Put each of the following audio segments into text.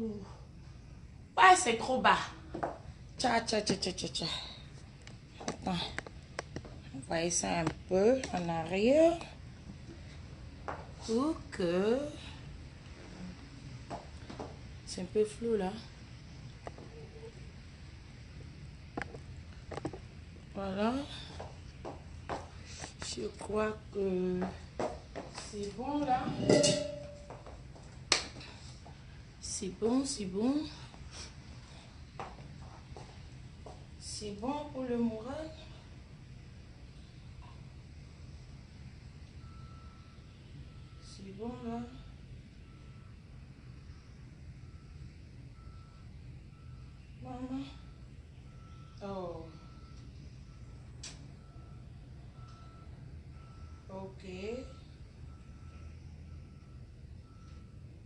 Ouais, c'est trop bas. Tcha, tcha, tcha, tcha, tcha, tcha. Attends. On va essayer un peu en arrière. Pour que... C'est un peu flou là. Voilà. Je crois que c'est bon là. C'est bon, c'est bon. C'est bon pour le moral. C'est bon là. Maman. Oh. Ok.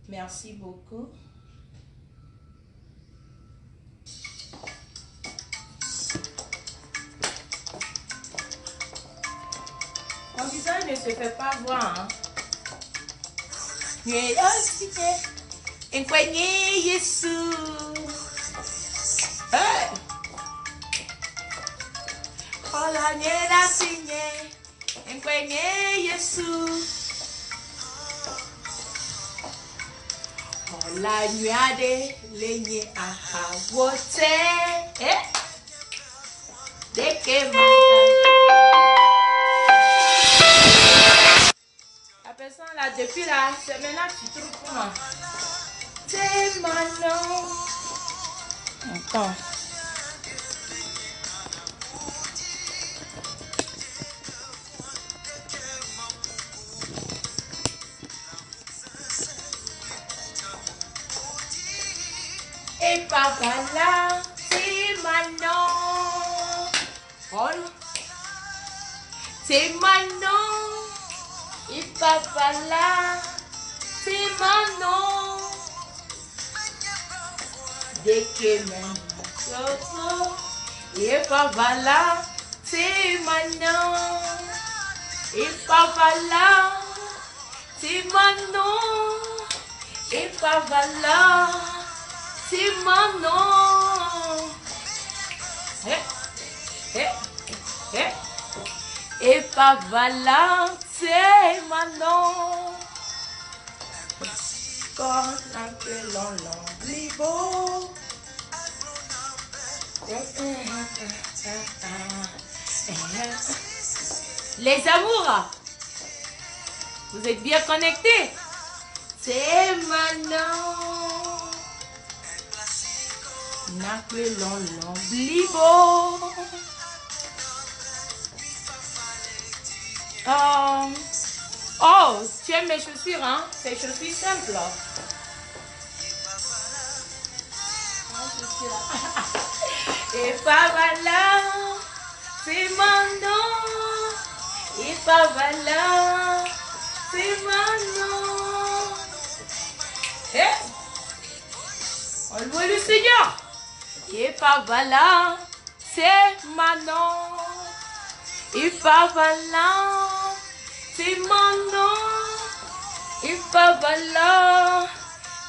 Merci beaucoup. Mon visage ne se fait pas voir. Hein. Enquanto Yesu. Hey. Ola nyera sinye. Enquanto Yesu. Ola nyade lenye ahawote. Eh? Deke la personne là, depuis là, c'est maintenant que tu trouves comment. C'est maintenant. Attends. Et papa là, c'est maintenant. Oh, c'est maintenant. Et papa là, c'est maintenant. Dès que maintenant. Et papa là, c'est maintenant. Et papa là, c'est maintenant. Et papa là, c'est maintenant. Et papa là, c'est maintenant. Quand un peu l'ombligo. Les amours, vous êtes bien connectés? C'est maintenant. N'appelons l'ombligo. Oh, tu aimes mes chaussures, hein? C'est des chaussures simples. Et papa là, c'est mon nom. Et papa là, c'est mon nom. Eh? On loue le Seigneur. Et papa là, c'est mon nom. Et papa là, c'est mon nom. Et papa là,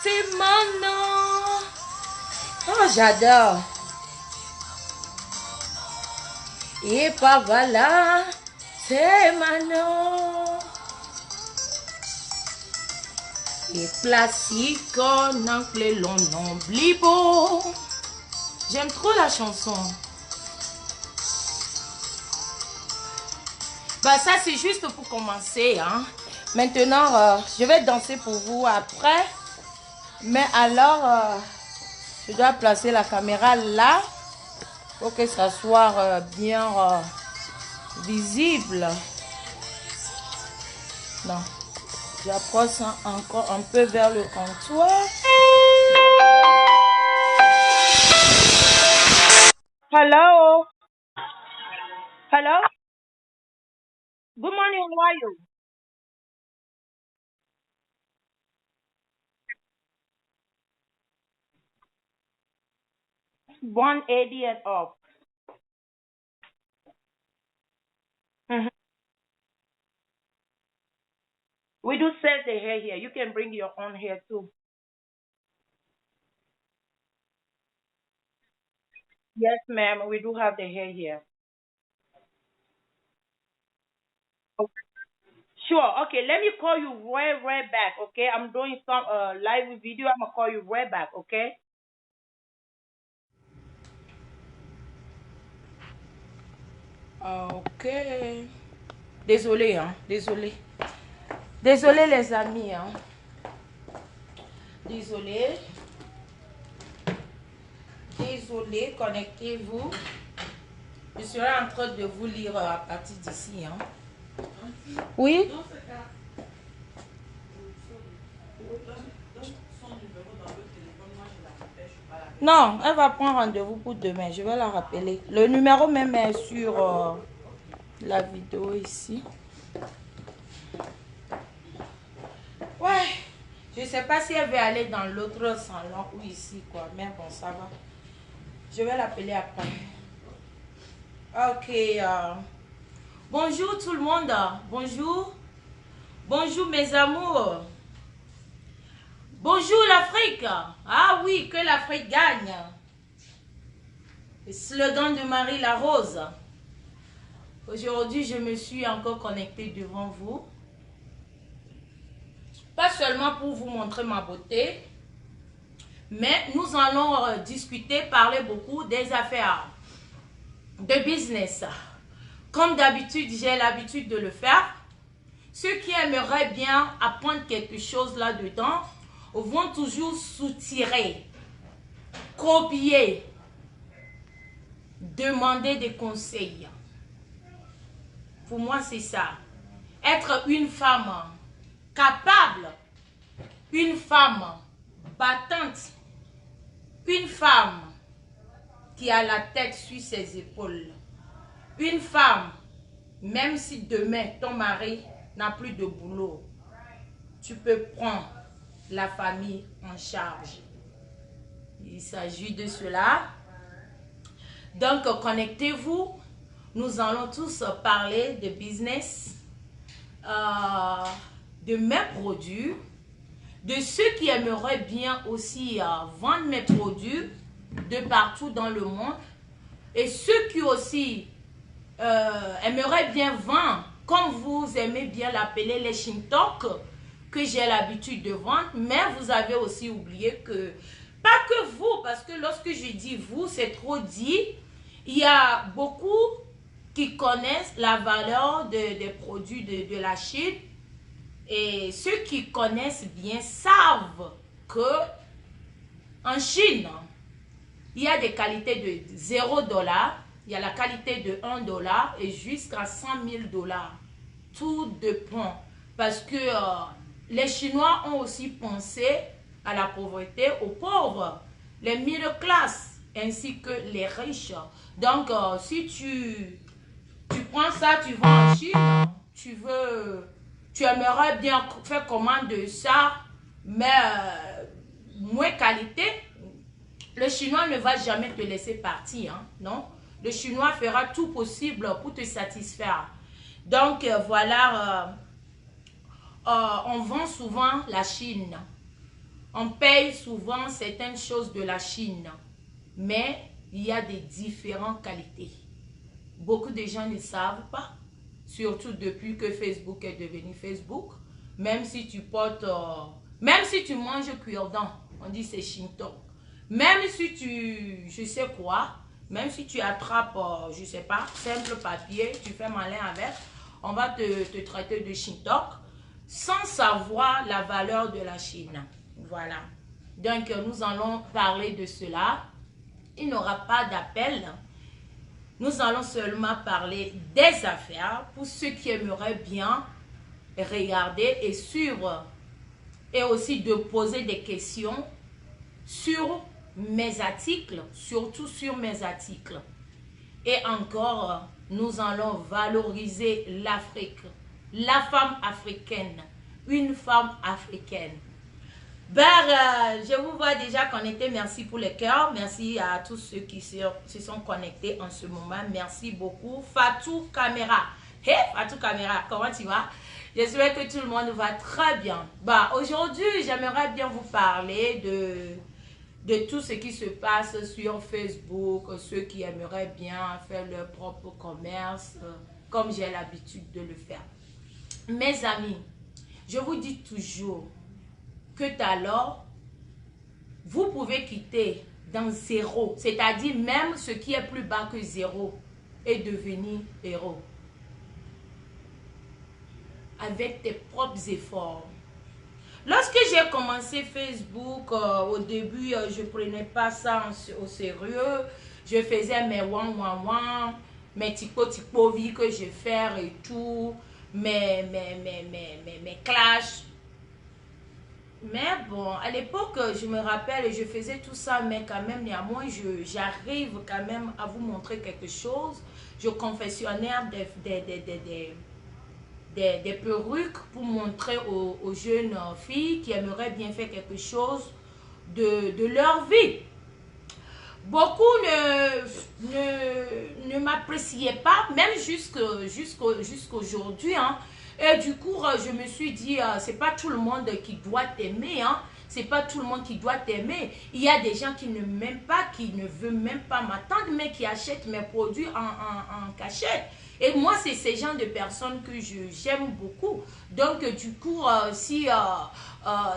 c'est mon nom. Oh, j'adore. Et papa là, c'est mon nom. Et classique, n'encle l'on n'oublie beau. J'aime trop la chanson. Bah ça c'est juste pour commencer. Hein. Maintenant, je vais danser pour vous après. Mais alors, je dois placer la caméra là. Pour que ça soit bien visible. Non. J'approche encore un peu vers le comptoir. Hello. Hello. Good morning, how are you? One 80 and up. Mhm. We do sell the hair here. You can bring your own hair too. Yes, ma'am. We do have the hair here. Sure. Okay. Let me call you right back. Okay. I'm doing some live video. I'm gonna call you right back. Okay. Ok. Désolé, hein. Désolé. Désolé, les amis, hein. Désolé. Désolé. Connectez-vous. Je serai en train de vous lire à partir d'ici, hein. Oui. Non, elle va prendre rendez-vous pour demain. Je vais la rappeler. Le numéro même est sur la vidéo ici. Ouais. Je sais pas si elle veut aller dans l'autre salon ou ici, quoi. Mais bon, ça va. Je vais l'appeler après. Ok. Bonjour tout le monde. Bonjour. Bonjour mes amours. Bonjour l'Afrique. Ah oui, que l'Afrique gagne. Le slogan de Marie la Rose. Aujourd'hui, je me suis encore connectée devant vous. Pas seulement pour vous montrer ma beauté, mais nous allons discuter, parler beaucoup des affaires de business. Comme d'habitude, j'ai l'habitude de le faire. Ceux qui aimeraient bien apprendre quelque chose là-dedans vont toujours soutirer, copier, demander des conseils. Pour moi, c'est ça. Être une femme capable, une femme battante, une femme qui a la tête sur ses épaules. Une femme, même si demain ton mari n'a plus de boulot, tu peux prendre la famille en charge. Il s'agit de cela. Donc, connectez-vous. Nous allons tous parler de business, de mes produits, de ceux qui aimeraient bien aussi vendre mes produits de partout dans le monde et ceux qui aussi aimeraient bien vendre, comme vous aimez bien l'appeler les Shintok, que j'ai l'habitude de vendre, mais vous avez aussi oublié que, pas que vous, parce que lorsque je dis vous, c'est trop dit, il y a beaucoup qui connaissent la valeur des produits de la Chine et ceux qui connaissent bien savent que en Chine, il y a des qualités de 0 $, il y a la qualité de 1 $ et jusqu'à 100 000 $. Tout dépend parce que les Chinois ont aussi pensé à la pauvreté, aux pauvres, les middle class ainsi que les riches. Donc, si tu prends ça, tu vas en Chine, tu aimerais bien faire commande de ça, mais moins qualité, le Chinois ne va jamais te laisser partir, hein, non? Le Chinois fera tout possible pour te satisfaire. Donc, voilà, on vend souvent la Chine. On paye souvent certaines choses de la Chine. Mais il y a des différentes qualités. Beaucoup de gens ne savent pas, surtout depuis que Facebook est devenu Facebook. Même si tu portes, même si tu manges cure-dent, on dit c'est Shinto. Même si tu, je sais quoi, même si tu attrapes, je sais pas, simple papier, tu fais malin avec, on va te traiter de Shintok sans savoir la valeur de la Chine. Voilà. Donc, nous allons parler de cela. Il n'y aura pas d'appel. Nous allons seulement parler des affaires pour ceux qui aimeraient bien regarder et suivre et aussi de poser des questions sur mes articles, surtout sur mes articles. Et encore, nous allons valoriser l'Afrique, la femme africaine, une femme africaine. Je vous vois déjà connecté. Merci pour les cœurs. Merci à tous ceux qui se sont connectés en ce moment. Merci beaucoup. Fatou Caméra. Hey, Fatou Caméra, comment tu vas? J'espère que tout le monde va très bien. Aujourd'hui, j'aimerais bien vous parler de tout ce qui se passe sur Facebook, ceux qui aimeraient bien faire leur propre commerce, comme j'ai l'habitude de le faire. Mes amis, je vous dis toujours que alors, vous pouvez quitter dans zéro, c'est-à-dire même ce qui est plus bas que zéro, et devenir héros. Avec tes propres efforts. Lorsque j'ai commencé Facebook, au début, je ne prenais pas ça au sérieux. Je faisais mes wan, mes tipo vie que je fais et tout, mes clashs. Mais bon, à l'époque, je me rappelle, je faisais tout ça, mais quand même, néanmoins, j'arrive quand même à vous montrer quelque chose. Je confectionnais des perruques pour montrer aux jeunes filles qui aimeraient bien faire quelque chose de leur vie. Beaucoup ne m'appréciaient pas, même jusqu'aujourd'hui. Hein. Et du coup, je me suis dit, c'est pas tout le monde qui doit t'aimer. Hein. C'est pas tout le monde qui doit t'aimer. Il y a des gens qui ne m'aiment pas, qui ne veulent même pas m'attendre, mais qui achètent mes produits en cachette. Et moi, c'est ces gens de personnes que j'aime beaucoup. Donc, du coup, si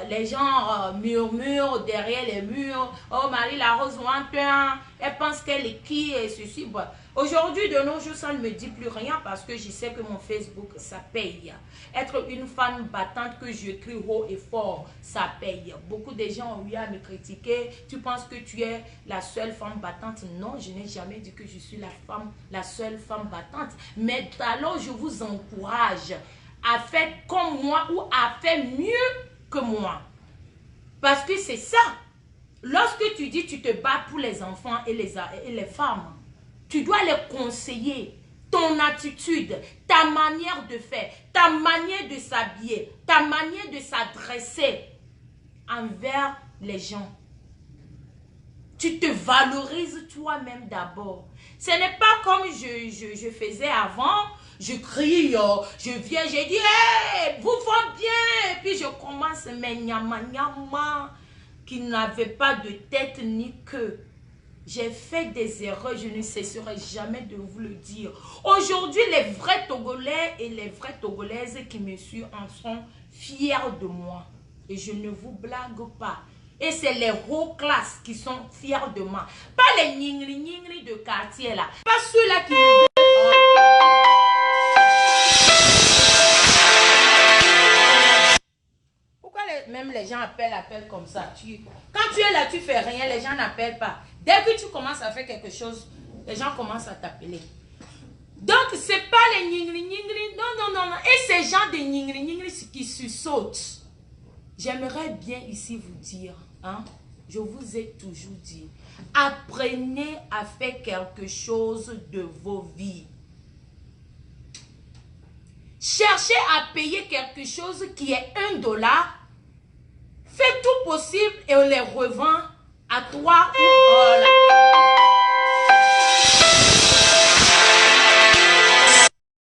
les gens murmurent derrière les murs, « Oh, Marie la Rose Wantin, elle pense qu'elle est qui et ceci. » Bon, aujourd'hui, de nos jours, ça ne me dit plus rien parce que je sais que mon Facebook, ça paye. Être une femme battante que je crie haut et fort, ça paye. Beaucoup de gens ont eu à me critiquer. Tu penses que tu es la seule femme battante? Non, je n'ai jamais dit que je suis la seule femme battante. Mais alors, je vous encourage à faire comme moi ou à faire mieux que moi. Parce que c'est ça. Lorsque tu dis tu te bats pour les enfants et les femmes, tu dois les conseiller. Ton attitude, ta manière de faire, ta manière de s'habiller, ta manière de s'adresser envers les gens. Tu te valorises toi-même d'abord. Ce n'est pas comme je faisais avant. Je crie, je viens, je dis, hey, vous faites bien. Et puis je commence mes nyama qui n'avaient pas de tête ni queue. J'ai fait des erreurs, je ne cesserai jamais de vous le dire. Aujourd'hui, les vrais Togolais et les vraies Togolaises qui me suivent en sont fiers de moi. Et je ne vous blague pas. Et c'est les hauts classes qui sont fiers de moi. Pas les ningri de quartier là. Pas ceux-là qui me Pourquoi même les gens appellent comme ça? Quand tu es là, tu fais rien, les gens n'appellent pas. Dès que tu commences à faire quelque chose, les gens commencent à t'appeler. Donc, c'est pas les ningri. Non. Et ces gens de ningri qui se sautent. J'aimerais bien ici vous dire, hein, je vous ai toujours dit, apprenez à faire quelque chose de vos vies. Cherchez à payer quelque chose qui est $1. Fais tout possible et on les revend à toi ou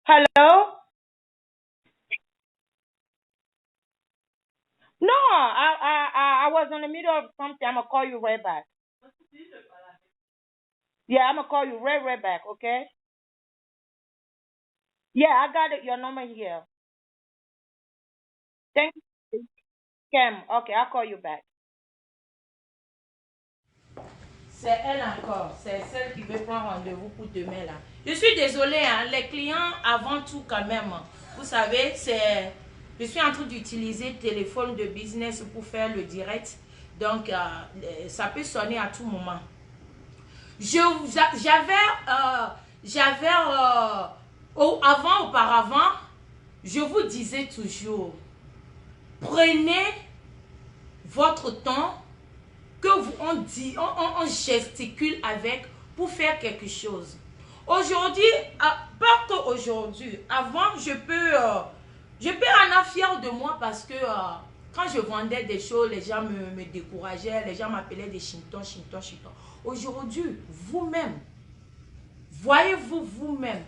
Hello? No, I was in the middle of something. I'm gonna call you right back. Yeah, I'm gonna call you right back, okay? Yeah, I got it, your number here. Thank you, Cam. Okay, I'll call you back. C'est elle encore, c'est celle qui veut prendre rendez-vous pour demain là. Je suis désolée, hein, les clients avant tout quand même. Vous savez, je suis en train d'utiliser le téléphone de business pour faire le direct. Donc, ça peut sonner à tout moment. Auparavant, je vous disais toujours, prenez votre temps que on gesticule avec pour faire quelque chose. Aujourd'hui, pas qu'aujourd'hui, avant, je peux en être fière de moi parce que quand je vendais des choses, les gens me décourageaient, les gens m'appelaient des chintons. Aujourd'hui, vous-même, voyez-vous vous-même,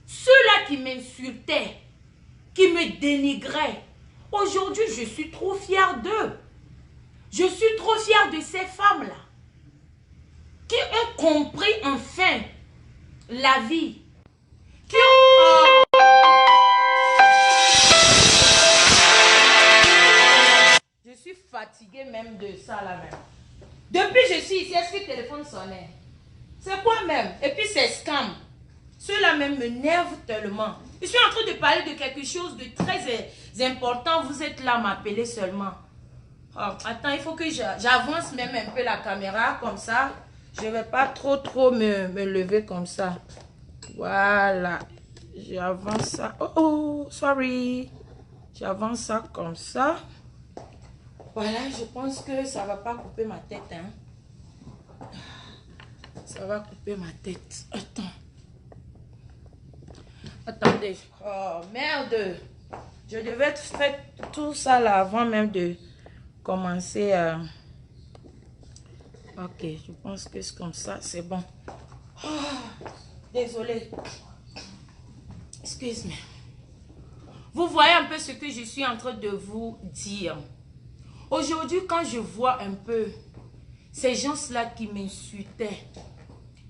ceux-là qui m'insultaient, qui me dénigraient, aujourd'hui, je suis trop fière d'eux. Je suis trop fière de ces femmes-là qui ont compris enfin la vie. Qui ont... Je suis fatiguée même de ça là même. Depuis que je suis ici, est-ce que le téléphone sonnait? C'est quoi même? Et puis c'est scam. Cela même me nerve tellement. Je suis en train de parler de quelque chose de très important. Vous êtes là à m'appeler seulement. Oh, attends, il faut que j'avance même un peu la caméra comme ça. Je ne vais pas trop me lever comme ça. Voilà. J'avance ça. Oh, sorry. J'avance ça comme ça. Voilà, je pense que ça ne va pas couper ma tête. Hein. Ça va couper ma tête. Attends. Attendez. Oh, merde. Je devais faire tout ça là avant même de commencer à... Ok, je pense que c'est comme ça, c'est bon. Oh, désolé. Excuse-moi. Vous voyez un peu ce que je suis en train de vous dire. Aujourd'hui, quand je vois un peu ces gens-là qui m'insultaient,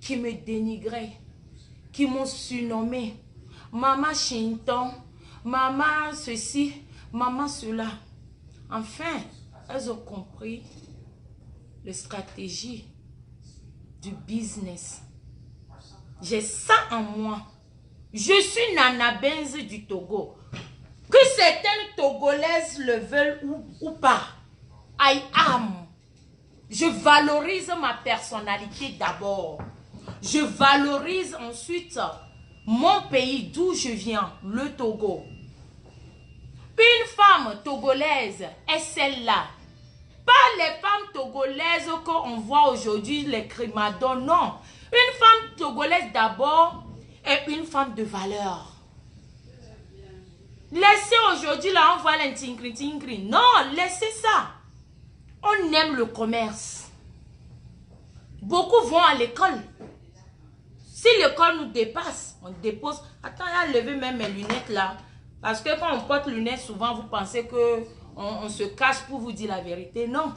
qui me dénigraient, qui m'ont surnommé Maman Chinton, Maman ceci, Maman cela. Enfin, elles ont compris la stratégie du business. J'ai ça en moi. Je suis Nana Benz du Togo. Que certaines Togolaises le veulent ou pas. I am. Je valorise ma personnalité d'abord. Je valorise ensuite mon pays d'où je viens, le Togo. Une femme togolaise est celle-là. Pas les femmes togolaises qu'on voit aujourd'hui, les crimadons, non. Une femme togolaise d'abord est une femme de valeur. Laissez aujourd'hui là, on voit l'intingri. Non, laissez ça. On aime le commerce. Beaucoup vont à l'école. Si l'école nous dépasse, on dépose. Attends, il a levé même mes lunettes là. Parce que quand on porte lunettes, souvent vous pensez que on se cache pour vous dire la vérité. Non.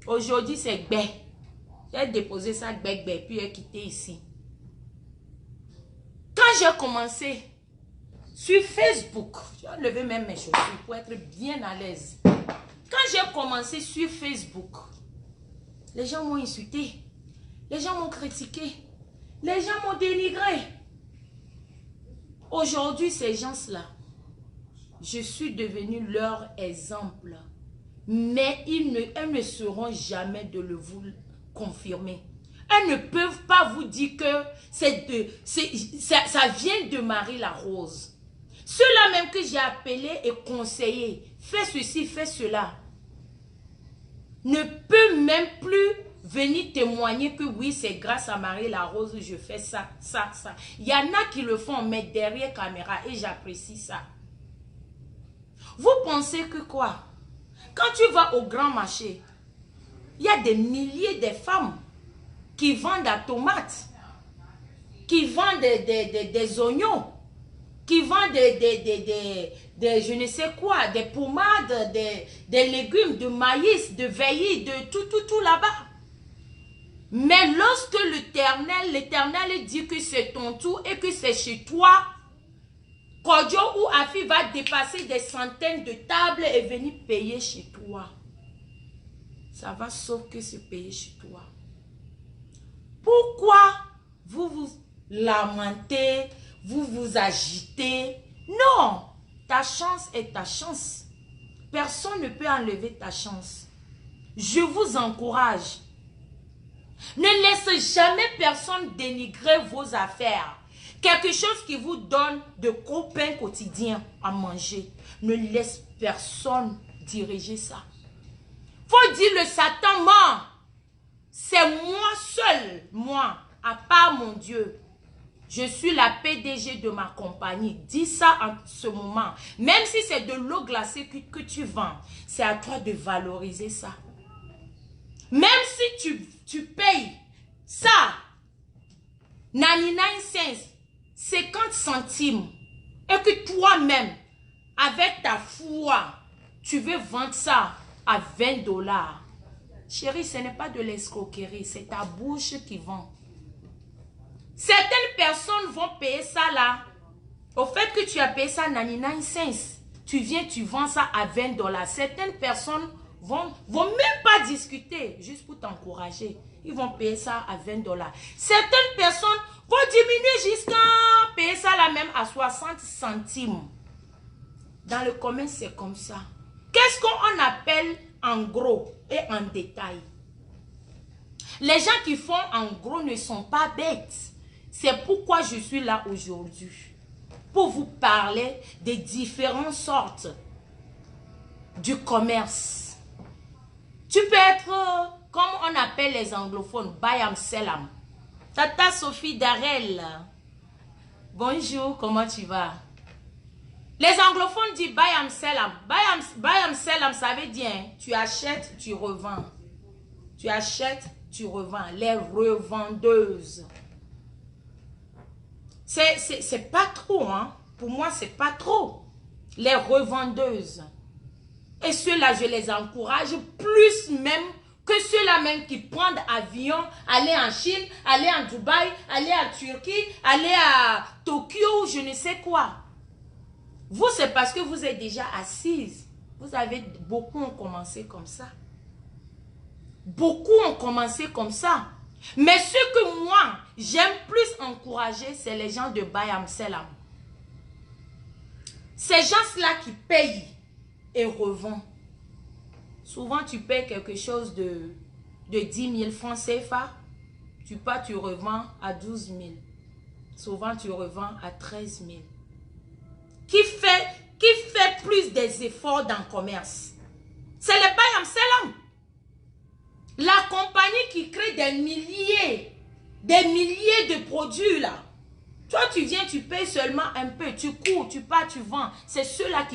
Aujourd'hui, c'est gbé. J'ai déposé ça gbé, puis j'ai quitté ici. Quand j'ai commencé sur Facebook, j'ai levé même mes chaussures pour être bien à l'aise. Quand j'ai commencé sur Facebook, les gens m'ont insulté. Les gens m'ont critiqué. Les gens m'ont dénigré. Aujourd'hui, ces gens-là, je suis devenu leur exemple. Mais elles ne sauront jamais de le vous confirmer. Elles ne peuvent pas vous dire que ça vient de Marie la Rose. Ceux-là même que j'ai appelé et conseillé, fais ceci, fais cela, ne peut même plus venir témoigner que oui, c'est grâce à Marie la Rose que je fais ça. Il y en a qui le font, mais derrière caméra, et j'apprécie ça. Vous pensez que quoi? Quand tu vas au grand marché, il y a des milliers de femmes qui vendent des tomates, qui vendent des oignons, qui vendent des je ne sais quoi, des pommades, des légumes, de maïs, de veillis, de tout là-bas. Mais lorsque l'Éternel dit que c'est ton tour et que c'est chez toi, Kodjo ou Afi va dépasser des centaines de tables et venir payer chez toi. Ça va sauf que se payer chez toi. Pourquoi vous vous lamentez, vous vous agitez? Non, ta chance est ta chance. Personne ne peut enlever ta chance. Je vous encourage. Ne laissez jamais personne dénigrer vos affaires. Quelque chose qui vous donne de copains quotidiens à manger. Ne laisse personne diriger ça. Faut dire le Satan ment. C'est moi seul, moi, à part mon Dieu. Je suis la PDG de ma compagnie. Dis ça en ce moment. Même si c'est de l'eau glacée que tu vends, c'est à toi de valoriser ça. Même si tu payes ça, 99 cents, 50 centimes, et que toi-même, avec ta foi, tu veux vendre ça à 20 $. Chérie, ce n'est pas de l'escroquerie, c'est ta bouche qui vend. Certaines personnes vont payer ça là. Au fait que tu as payé ça 99 cents, tu viens, tu vends ça à 20 $. Certaines personnes vont même pas discuter, juste pour t'encourager. Ils vont payer ça à 20 $. Certaines personnes vont diminuer jusqu'à payer ça là même à 60 centimes. Dans le commerce, c'est comme ça. Qu'est-ce qu'on appelle en gros et en détail? Les gens qui font en gros ne sont pas bêtes. C'est pourquoi je suis là aujourd'hui. Pour vous parler des différentes sortes du commerce. Tu peux être, comme on appelle les anglophones, Bayam Selam. Tata Sophie Darel. Bonjour, comment tu vas? Les anglophones disent Bayam Selam. Bayam Selam, ça veut dire hein, tu achètes, tu revends. Tu achètes, tu revends. Les revendeuses. C'est pas trop, hein. Pour moi, c'est pas trop. Les revendeuses. Et ceux-là, je les encourage plus même que ceux-là même qui prennent avion, aller en Chine, aller en Dubaï, aller en Turquie, aller à Tokyo, je ne sais quoi. Vous, c'est parce que vous êtes déjà assise. Beaucoup ont commencé comme ça. Beaucoup ont commencé comme ça. Mais ce que moi, j'aime plus encourager, c'est les gens de Bayam Selam. Ces gens-là qui payent et revendent. Souvent, tu payes quelque chose de 10 000 francs CFA. Tu revends à 12 000. Souvent, tu revends à 13 000. Qui fait plus des efforts dans le commerce? C'est le Bayam Selam. La compagnie qui crée des milliers de produits là. Toi, tu viens, tu payes seulement un peu. Tu cours, tu pars, tu vends. C'est ceux-là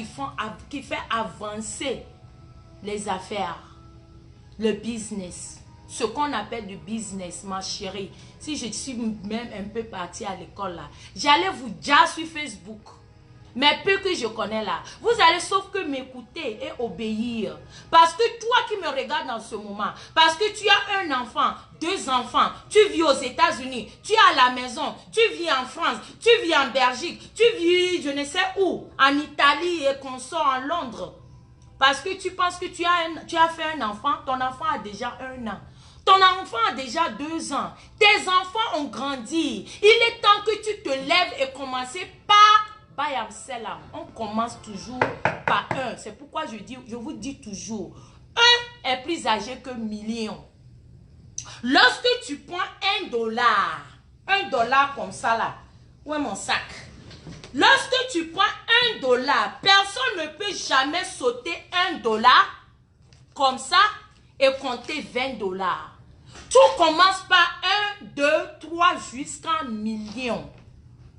qui fait avancer les affaires. Le business. Ce qu'on appelle du business, ma chérie. Si je suis même un peu partie à l'école là, j'allais vous dire sur Facebook. Mais peu que je connais là, vous allez sauf que m'écouter et obéir. Parce que toi qui me regardes dans ce moment, parce que tu as un enfant, 2 enfants, tu vis aux États-Unis, tu es à la maison, tu vis en France, tu vis en Belgique, tu vis je ne sais où, en Italie et qu'on sort en Londres. Parce que tu penses que tu as fait un enfant, ton enfant a déjà 1 an. Ton enfant a déjà 2 ans. Tes enfants ont grandi. Il est temps que tu te lèves et commences par Bayam Selam. On commence toujours par 1. C'est pourquoi je vous dis toujours, 1 est plus âgé que million. Lorsque tu prends $1, $1 comme ça là, où est mon sac? Lorsque tu prends $1, personne ne peut jamais sauter $1 comme ça et compter $20. Tout commence par 1, 2, 3 jusqu'à million.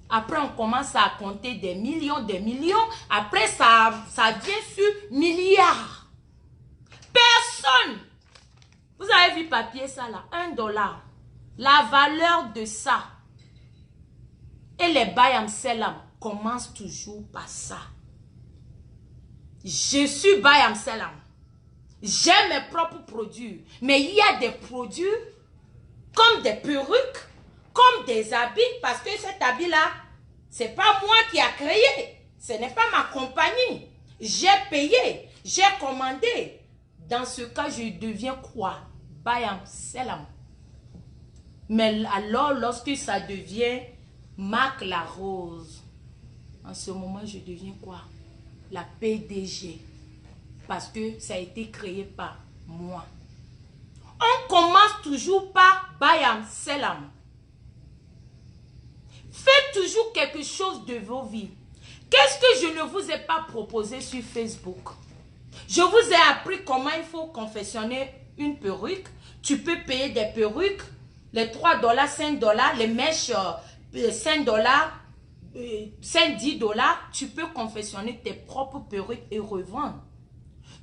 Après, on commence à compter des millions. Après, ça vient sur milliards. Personne. Vous avez vu papier ça là, $1. La valeur de ça. Et les Bayam Selam commencent toujours par ça. Je suis Bayam Selam. J'ai mes propres produits. Mais il y a des produits comme des perruques, comme des habits, parce que cet habit-là, c'est pas moi qui a créé. Ce n'est pas ma compagnie. J'ai payé, j'ai commandé. Dans ce cas, je deviens quoi? Bayam Selam. Mais alors, lorsque ça devient Marc la Rose, en ce moment, je deviens quoi? La PDG. Parce que ça a été créé par moi. On commence toujours par Bayam Selam. Faites toujours quelque chose de vos vies. Qu'est-ce que je ne vous ai pas proposé sur Facebook? Je vous ai appris comment il faut confectionner une perruque. Tu peux payer des perruques, les $3, $5, les mèches, $5, $10. Tu peux confectionner tes propres perruques et revendre.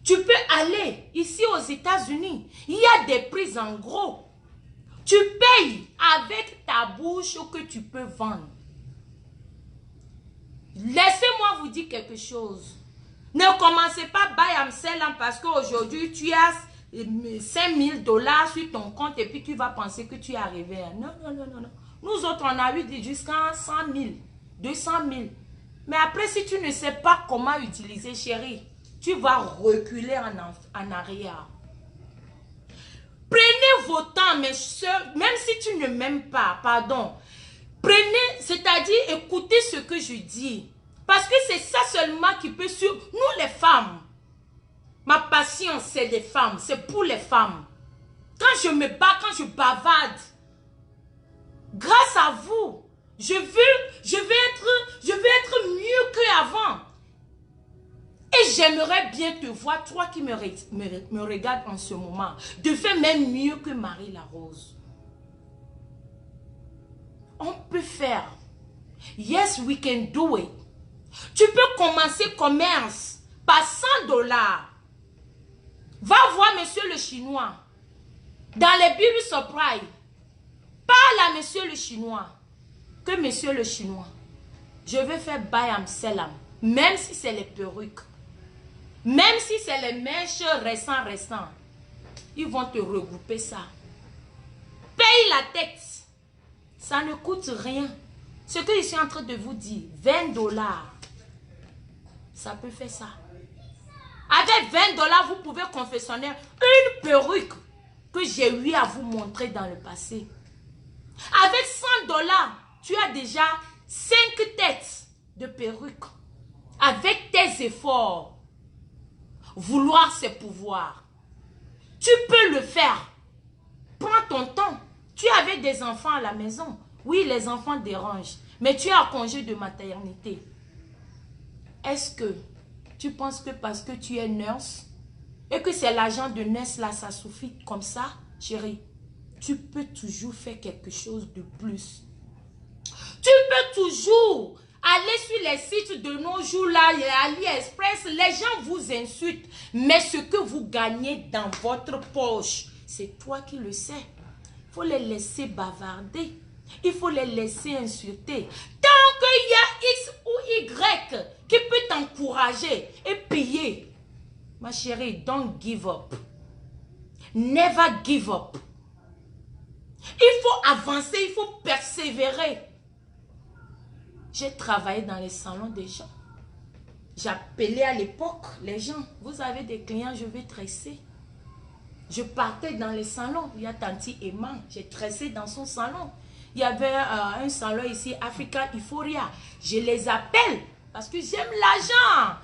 Tu peux aller ici aux États-Unis. Il y a des prix en gros. Tu payes avec ta bouche que tu peux vendre. Laissez-moi vous dire quelque chose. Ne commencez pas Bayam Selam parce qu'aujourd'hui tu as 5 000 dollars sur ton compte et puis tu vas penser que tu es arrivé. Non, non, non, non, non. Nous autres, on a eu jusqu'à 100 000, 200 000. Mais après, si tu ne sais pas comment utiliser, chérie, tu vas reculer en arrière. Prenez vos temps, mes soeurs, même si tu ne m'aimes pas, pardon. Prenez, c'est-à-dire écoutez ce que je dis. Parce que c'est ça seulement qui peut sur nous les femmes. Ma passion, c'est les femmes, c'est pour les femmes. Quand je me bats, quand je bavarde, grâce à vous, je veux être mieux qu'avant. Et j'aimerais bien te voir, toi qui me regardes en ce moment, de faire même mieux que Marie la Rose. On peut faire. Yes, we can do it. Tu peux commencer commerce par 100 dollars. Va voir monsieur le Chinois. Dans les Bibles Surprise, parle à monsieur le Chinois. Que monsieur le Chinois, je vais faire buy and sell am. Même si c'est les perruques. Même si c'est les mèches récents. Ils vont te regrouper ça. Paye la tête. Ça ne coûte rien. Ce que je suis en train de vous dire, 20 dollars. Ça peut faire ça. Avec 20 dollars, vous pouvez confectionner une perruque que j'ai eu à vous montrer dans le passé. Avec 100 dollars, tu as déjà 5 têtes de perruques. Avec tes efforts, vouloir c'est pouvoir. Tu peux le faire. Prends ton temps. Tu avais des enfants à la maison. Oui, les enfants dérangent. Mais tu as un congé de maternité. Est-ce que tu penses que parce que tu es nurse et que c'est l'argent de nurse là, ça suffit comme ça, chérie? Tu peux toujours faire quelque chose de plus. Tu peux toujours aller sur les sites de nos jours là, les AliExpress, les gens vous insultent. Mais ce que vous gagnez dans votre poche, c'est toi qui le sais. Il faut les laisser bavarder. Il faut les laisser insulter. Tant qu'il y a X ou Y qui peut t'encourager et payer. Ma chérie, don't give up. Never give up. Il faut avancer, il faut persévérer. J'ai travaillé dans les salons des gens. J'appelais à l'époque les gens. Vous avez des clients, je vais tresser. Je partais dans les salons. Il y a Tanti Emma. J'ai tressé dans son salon. Il y avait un salon ici, Africa Euphoria. Je les appelle parce que j'aime l'argent.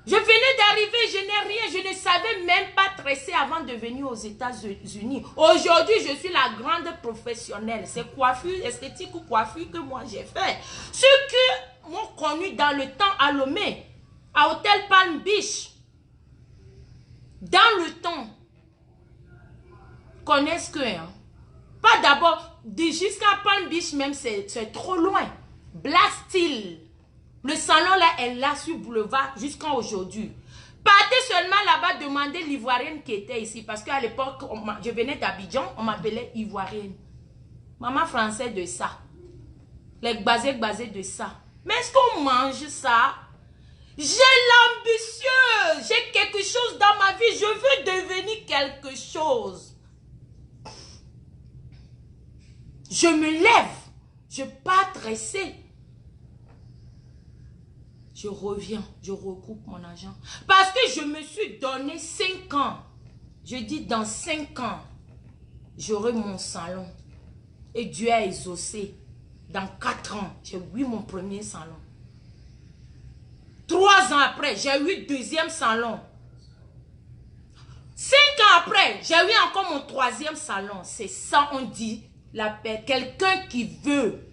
Je venais d'arriver, je n'ai rien. Je ne savais même pas tresser avant de venir aux États-Unis. Aujourd'hui, je suis la grande professionnelle. C'est coiffure, esthétique ou coiffure que moi j'ai fait. Ceux qui m'ont connu dans le temps à Lomé, à Hôtel Palm Beach, dans le temps, connaissent que, hein, pas d'abord, jusqu'à Palm Beach même, c'est trop loin. Blastil. Le salon là est là sur boulevard jusqu'à aujourd'hui. Partez seulement là-bas demander l'ivoirienne qui était ici. Parce qu'à l'époque, je venais d'Abidjan, on m'appelait ivoirienne. Maman française de ça. Les gbazés de ça. Mais est-ce qu'on mange ça? J'ai l'ambitieux. J'ai quelque chose dans ma vie. Je veux devenir quelque chose. Je me lève. Je pars tresser. Je reviens, je recoupe mon argent. Parce que je me suis donné 5 ans. Je dis dans 5 ans, j'aurai mon salon. Et Dieu a exaucé. Dans 4 ans, j'ai eu mon premier salon. 3 ans après, j'ai eu deuxième salon. 5 ans après, j'ai eu encore mon troisième salon. C'est ça, on dit, la paix. Quelqu'un qui veut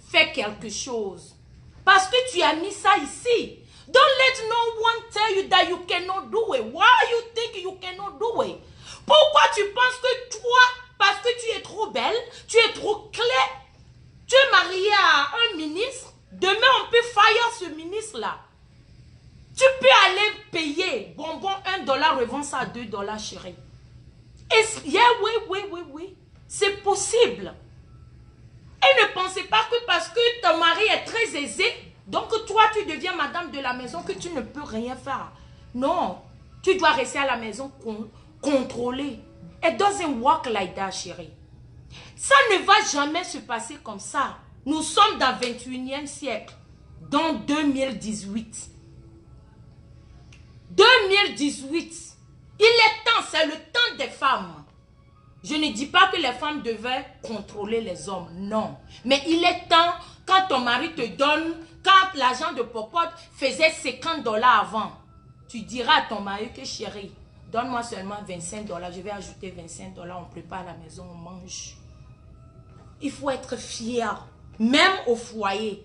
faire quelque chose. Parce que tu as mis ça ici. Don't let no one tell you that you cannot do it. Why you think you cannot do it? Pourquoi tu penses que toi, parce que tu es trop belle, tu es trop claire, tu es mariée à un ministre, demain on peut fire ce ministre-là. Tu peux aller payer bonbon 1 dollar, revends ça à 2 dollars, chérie. Yeah, oui. C'est possible. Et ne pensez pas que parce que ton mari est très aisé, donc toi tu deviens madame de la maison, que tu ne peux rien faire. Non, tu dois rester à la maison contrôler. It doesn't work like that, chérie. Ça ne va jamais se passer comme ça. Nous sommes dans le 21e siècle, dans 2018. 2018, il est temps, c'est le temps des femmes. Je ne dis pas que les femmes devaient contrôler les hommes, non. Mais il est temps, quand ton mari te donne, quand l'agent de popote faisait 50 $ avant, tu diras à ton mari que chérie, donne-moi seulement 25 $, je vais ajouter 25 $, on prépare à la maison, on mange. Il faut être fier, même au foyer.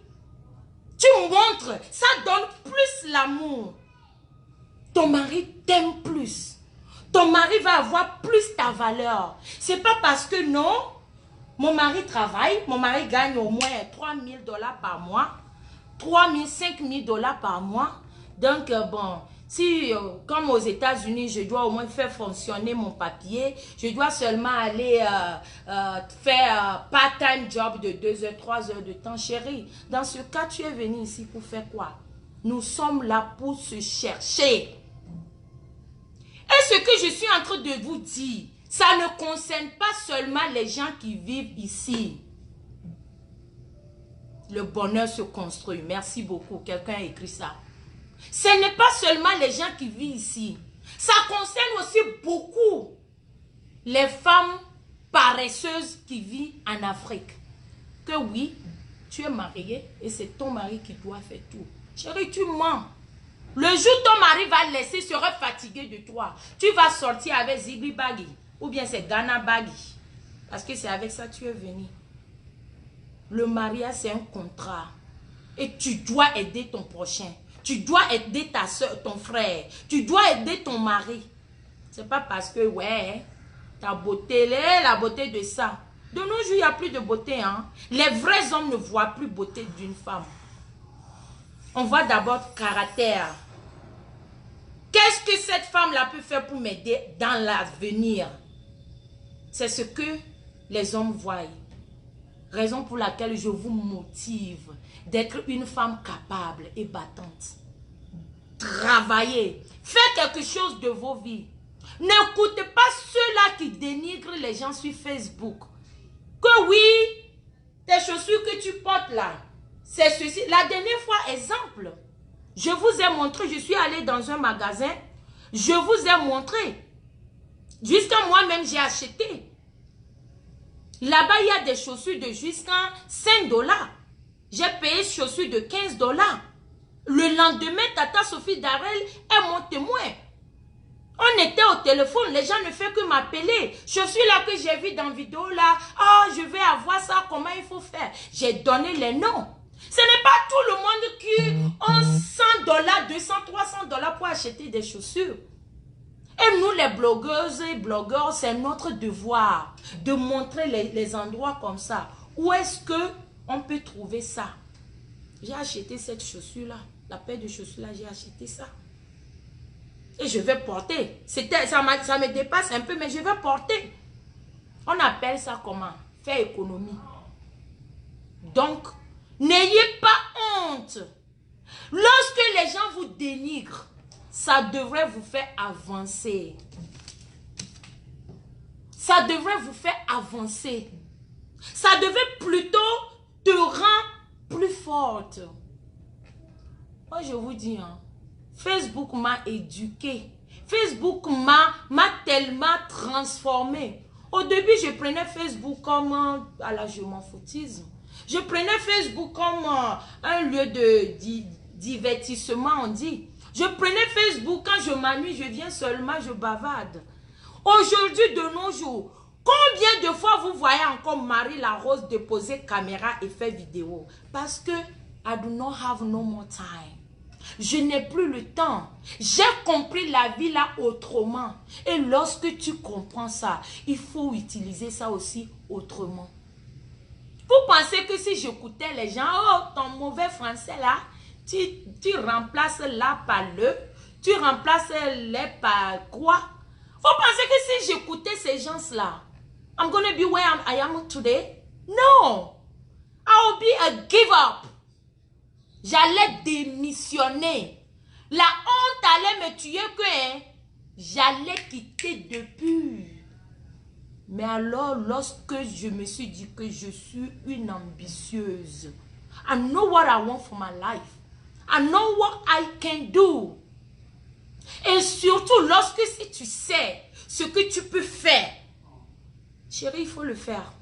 Tu montres, ça donne plus l'amour. Ton mari t'aime plus. Ton mari va avoir plus ta valeur. C'est pas parce que non, mon mari travaille, mon mari gagne au moins 3 000 $ par mois, 3 000, 5 000 $ par mois. Donc, bon, si, comme aux États-Unis, je dois au moins faire fonctionner mon papier, je dois seulement aller faire part-time job de 2 heures, 3 heures de temps, chérie. Dans ce cas, tu es venu ici pour faire quoi? Nous sommes là pour se chercher. Et ce que je suis en train de vous dire, ça ne concerne pas seulement les gens qui vivent ici. Le bonheur se construit. Merci beaucoup. Quelqu'un a écrit ça. Ce n'est pas seulement les gens qui vivent ici. Ça concerne aussi beaucoup les femmes paresseuses qui vivent en Afrique. Que oui, tu es marié et c'est ton mari qui doit faire tout. Chérie, tu mens. Le jour où ton mari va laisser, sera fatigué de toi. Tu vas sortir avec Ziggy Baggy. Ou bien c'est Ghana Baggy. Parce que c'est avec ça que tu es venu. Le mariage, c'est un contrat. Et tu dois aider ton prochain. Tu dois aider ta soeur, ton frère. Tu dois aider ton mari. C'est pas parce que, ouais, ta beauté, la beauté de ça. De nos jours, il n'y a plus de beauté. Hein? Les vrais hommes ne voient plus beauté d'une femme. On voit d'abord caractère. Qu'est-ce que cette femme-là peut faire pour m'aider dans l'avenir? C'est ce que les hommes voient. Raison pour laquelle je vous motive d'être une femme capable et battante. Travaillez. Faites quelque chose de vos vies. N'écoutez pas ceux-là qui dénigrent les gens sur Facebook. Que oui, tes chaussures que tu portes là, c'est ceci. La dernière fois, exemple, je vous ai montré, je suis allée dans un magasin, je vous ai montré. Jusqu'à moi-même, j'ai acheté. Là-bas, il y a des chaussures de jusqu'à 5 $. J'ai payé chaussures de 15 $. Le lendemain, Tata Sophie Darel est mon témoin. On était au téléphone, les gens ne font que m'appeler. Chaussures là que j'ai vu dans la vidéo là, oh, je vais avoir ça, comment il faut faire? J'ai donné les noms. Ce n'est pas tout le monde qui a 100 $, 200, 300 $ pour acheter des chaussures. Et nous, les blogueuses et blogueurs, c'est notre devoir de montrer les endroits comme ça. Où est-ce qu'on peut trouver ça? J'ai acheté cette chaussure-là. La paire de chaussures-là, j'ai acheté ça. Et je vais porter. Ça me dépasse un peu, mais je vais porter. On appelle ça comment? Faire économie. Donc, n'ayez pas honte. Lorsque les gens vous dénigrent, ça devrait vous faire avancer. Ça devrait vous faire avancer. Ça devait plutôt te rendre plus forte. Moi, je vous dis, hein, Facebook m'a éduqué. Facebook m'a tellement transformé. Au début, je prenais Facebook comme je m'en foutisme. Je prenais Facebook comme un lieu de divertissement, on dit. Je prenais Facebook quand je m'ennuie, je viens seulement, je bavarde. Aujourd'hui, de nos jours, combien de fois vous voyez encore Marie Larose déposer caméra et faire vidéo? Parce que I do not have no more time. Je n'ai plus le temps. J'ai compris la vie là autrement. Et lorsque tu comprends ça, il faut utiliser ça aussi autrement. Vous pensez que si j'écoutais les gens, oh, ton mauvais français là, tu remplaces là par le, tu remplaces les par quoi? Vous pensez que si j'écoutais ces gens-là, I'm going to be where I am today? No. I'll be a give up. J'allais démissionner. La honte allait me tuer que, hein, J'allais quitter depuis. Mais alors, lorsque je me suis dit que je suis une ambitieuse, I know what I want for my life. I know what I can do. Et surtout, lorsque si tu sais ce que tu peux faire, chérie, il faut le faire.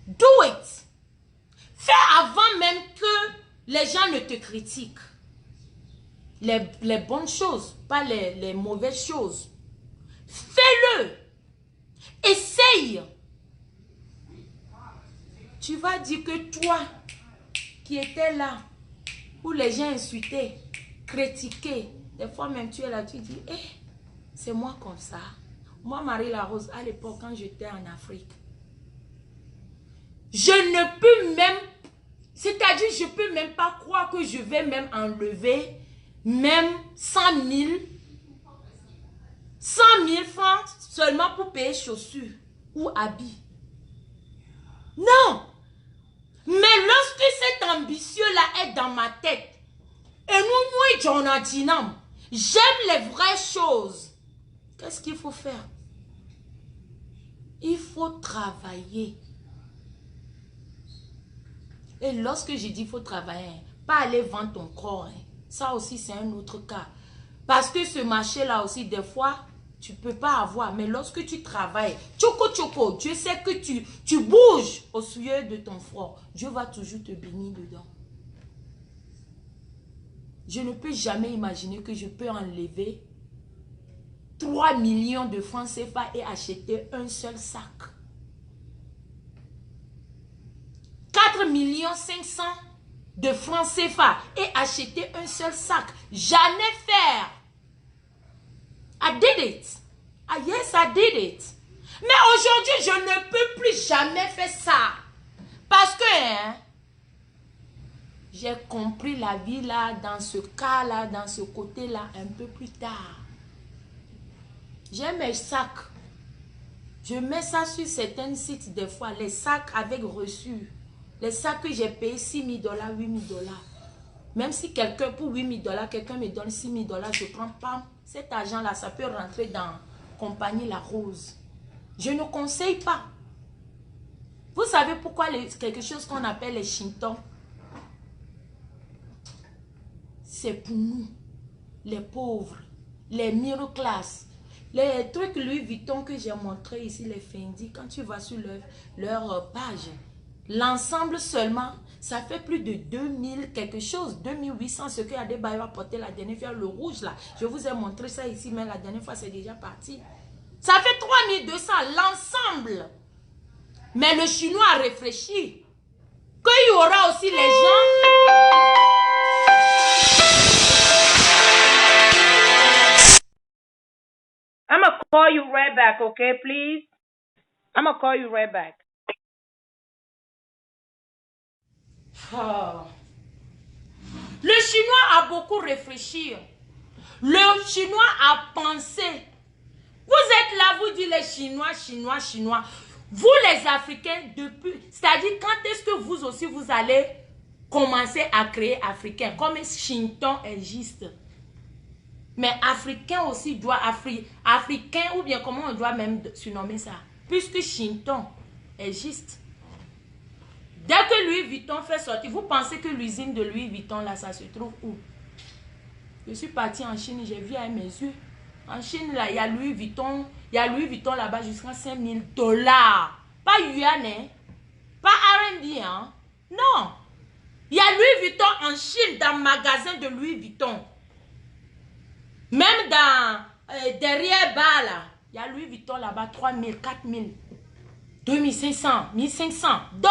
Do it. Fais avant même que les gens ne te critiquent. Les bonnes choses, pas les mauvaises choses. Fais-le. Essaye. Tu vas dire que toi, qui étais là, où les gens insultaient, critiquaient, des fois même tu es là, tu dis, c'est moi comme ça. Moi, Marie Larose, à l'époque, quand j'étais en Afrique, je ne peux même, c'est-à-dire, je ne peux même pas croire que je vais même enlever même 100 000 francs seulement pour payer chaussures ou habits. Non! Mais lorsque cet ambitieux-là est dans ma tête, et nous, j'aime les vraies choses. Qu'est-ce qu'il faut faire? Il faut travailler. Et lorsque je dis il faut travailler, pas aller vendre ton corps. Ça aussi, c'est un autre cas. Parce que ce marché-là aussi, des fois, tu ne peux pas avoir. Mais lorsque tu travailles, tchoko, Dieu sait que tu bouges au sueur de ton front. Dieu va toujours te bénir dedans. Je ne peux jamais imaginer que je peux enlever 3 millions de francs CFA et acheter un seul sac. 4 500 000 de francs CFA et acheter un seul sac. Jamais faire. I did it. Ah yes, I did it. Mais aujourd'hui, je ne peux plus jamais faire ça. Parce que j'ai compris la vie là, dans ce cas-là, dans ce côté-là, un peu plus tard. J'ai mes sacs. Je mets ça sur certains sites des fois, les sacs avec reçu. Les sacs que j'ai payé 6 000 $, 8 000 $. Même si quelqu'un, pour 8 000 $, quelqu'un me donne 6 000 $, je prends pas cet argent-là, ça peut rentrer dans Compagnie La Rose. Je ne conseille pas. Vous savez pourquoi quelque chose qu'on appelle les chintons? C'est pour nous, les pauvres, les middle class. Les trucs Louis Vuitton que j'ai montré ici, les Fendi, quand tu vas sur leur page, l'ensemble seulement, ça fait plus de 2000 quelque chose, 2800, ce que Adebayo a porté la dernière fois, le rouge là. Je vous ai montré ça ici, mais la dernière fois, c'est déjà parti. Ça fait 3200, l'ensemble. Mais le chinois a réfléchi. Qu'il y aura aussi les gens... I'm gonna call you right back, okay, please? I'm gonna call you right back. Oh. Le chinois a beaucoup réfléchi. Le chinois a pensé. Vous êtes là, vous dites les chinois. Vous les Africains, depuis, c'est-à-dire quand est-ce que vous aussi vous allez commencer à créer africain, comme Shinton existe. Mais africain aussi doit, africain ou bien comment on doit même surnommer ça, puisque Shinton existe. Dès que Louis Vuitton fait sortir, vous pensez que l'usine de Louis Vuitton là, ça se trouve où? Je suis partie en Chine, j'ai vu avec mes yeux. En Chine là, il y a Louis Vuitton, là-bas jusqu'à 5 000 $. Pas yuan, hein? Pas RMB, hein? Non. Il y a Louis Vuitton en Chine, dans le magasin de Louis Vuitton. Même dans, derrière bas là, il y a Louis Vuitton là-bas, 3 000, 4 000, 2 500, 1 500 $.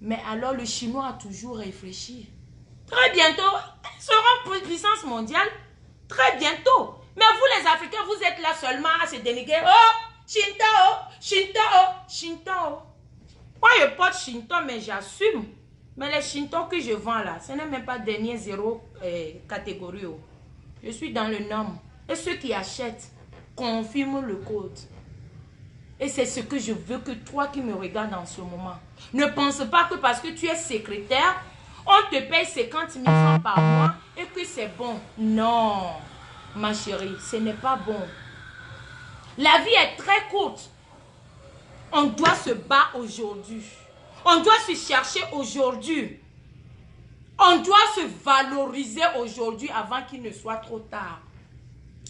Mais alors le chinois a toujours réfléchi. Très bientôt, ils seront puissance mondiale. Très bientôt. Mais vous les Africains, vous êtes là seulement à se dénigrer. Oh, Shinto. Moi je porte Shinto, mais j'assume. Mais les Shinto que je vends là, ce n'est même pas dernier zéro catégorie. Je suis dans le nom. Et ceux qui achètent confirment le code. Et c'est ce que je veux que toi qui me regardes en ce moment. Ne pense pas que parce que tu es secrétaire, on te paye 50 000 francs par mois et que c'est bon. Non. ma chérie, ce n'est pas bon. La vie est très courte. On doit se battre aujourd'hui. On doit se chercher aujourd'hui. On doit se valoriser aujourd'hui avant qu'il ne soit trop tard.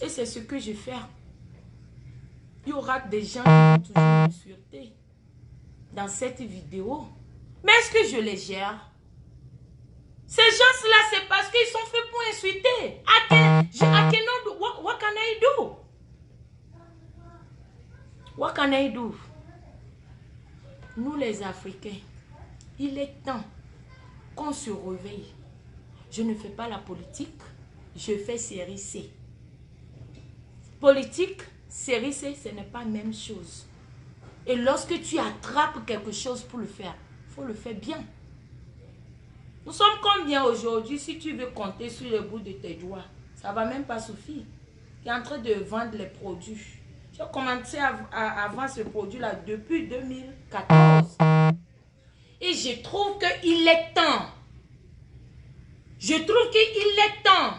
Et c'est ce que je fais. Il y aura des gens qui vont toujours m'insulter dans cette vidéo. Mais est-ce que je les gère? Ces gens-là, c'est parce qu'ils sont faits pour insulter. What can I do? What can I do? Nous les Africains, il est temps qu'on se réveille. Je ne fais pas la politique, je fais série C. Politique, série C, ce n'est pas la même chose. Et lorsque tu attrapes quelque chose pour le faire, il faut le faire bien. Nous sommes combien aujourd'hui si tu veux compter sur le bout de tes doigts? Ça ne va même pas suffire. Tu es en train de vendre les produits. J'ai commencé à vendre ce produit-là depuis 2014. Et je trouve qu'il est temps. Je trouve qu'il est temps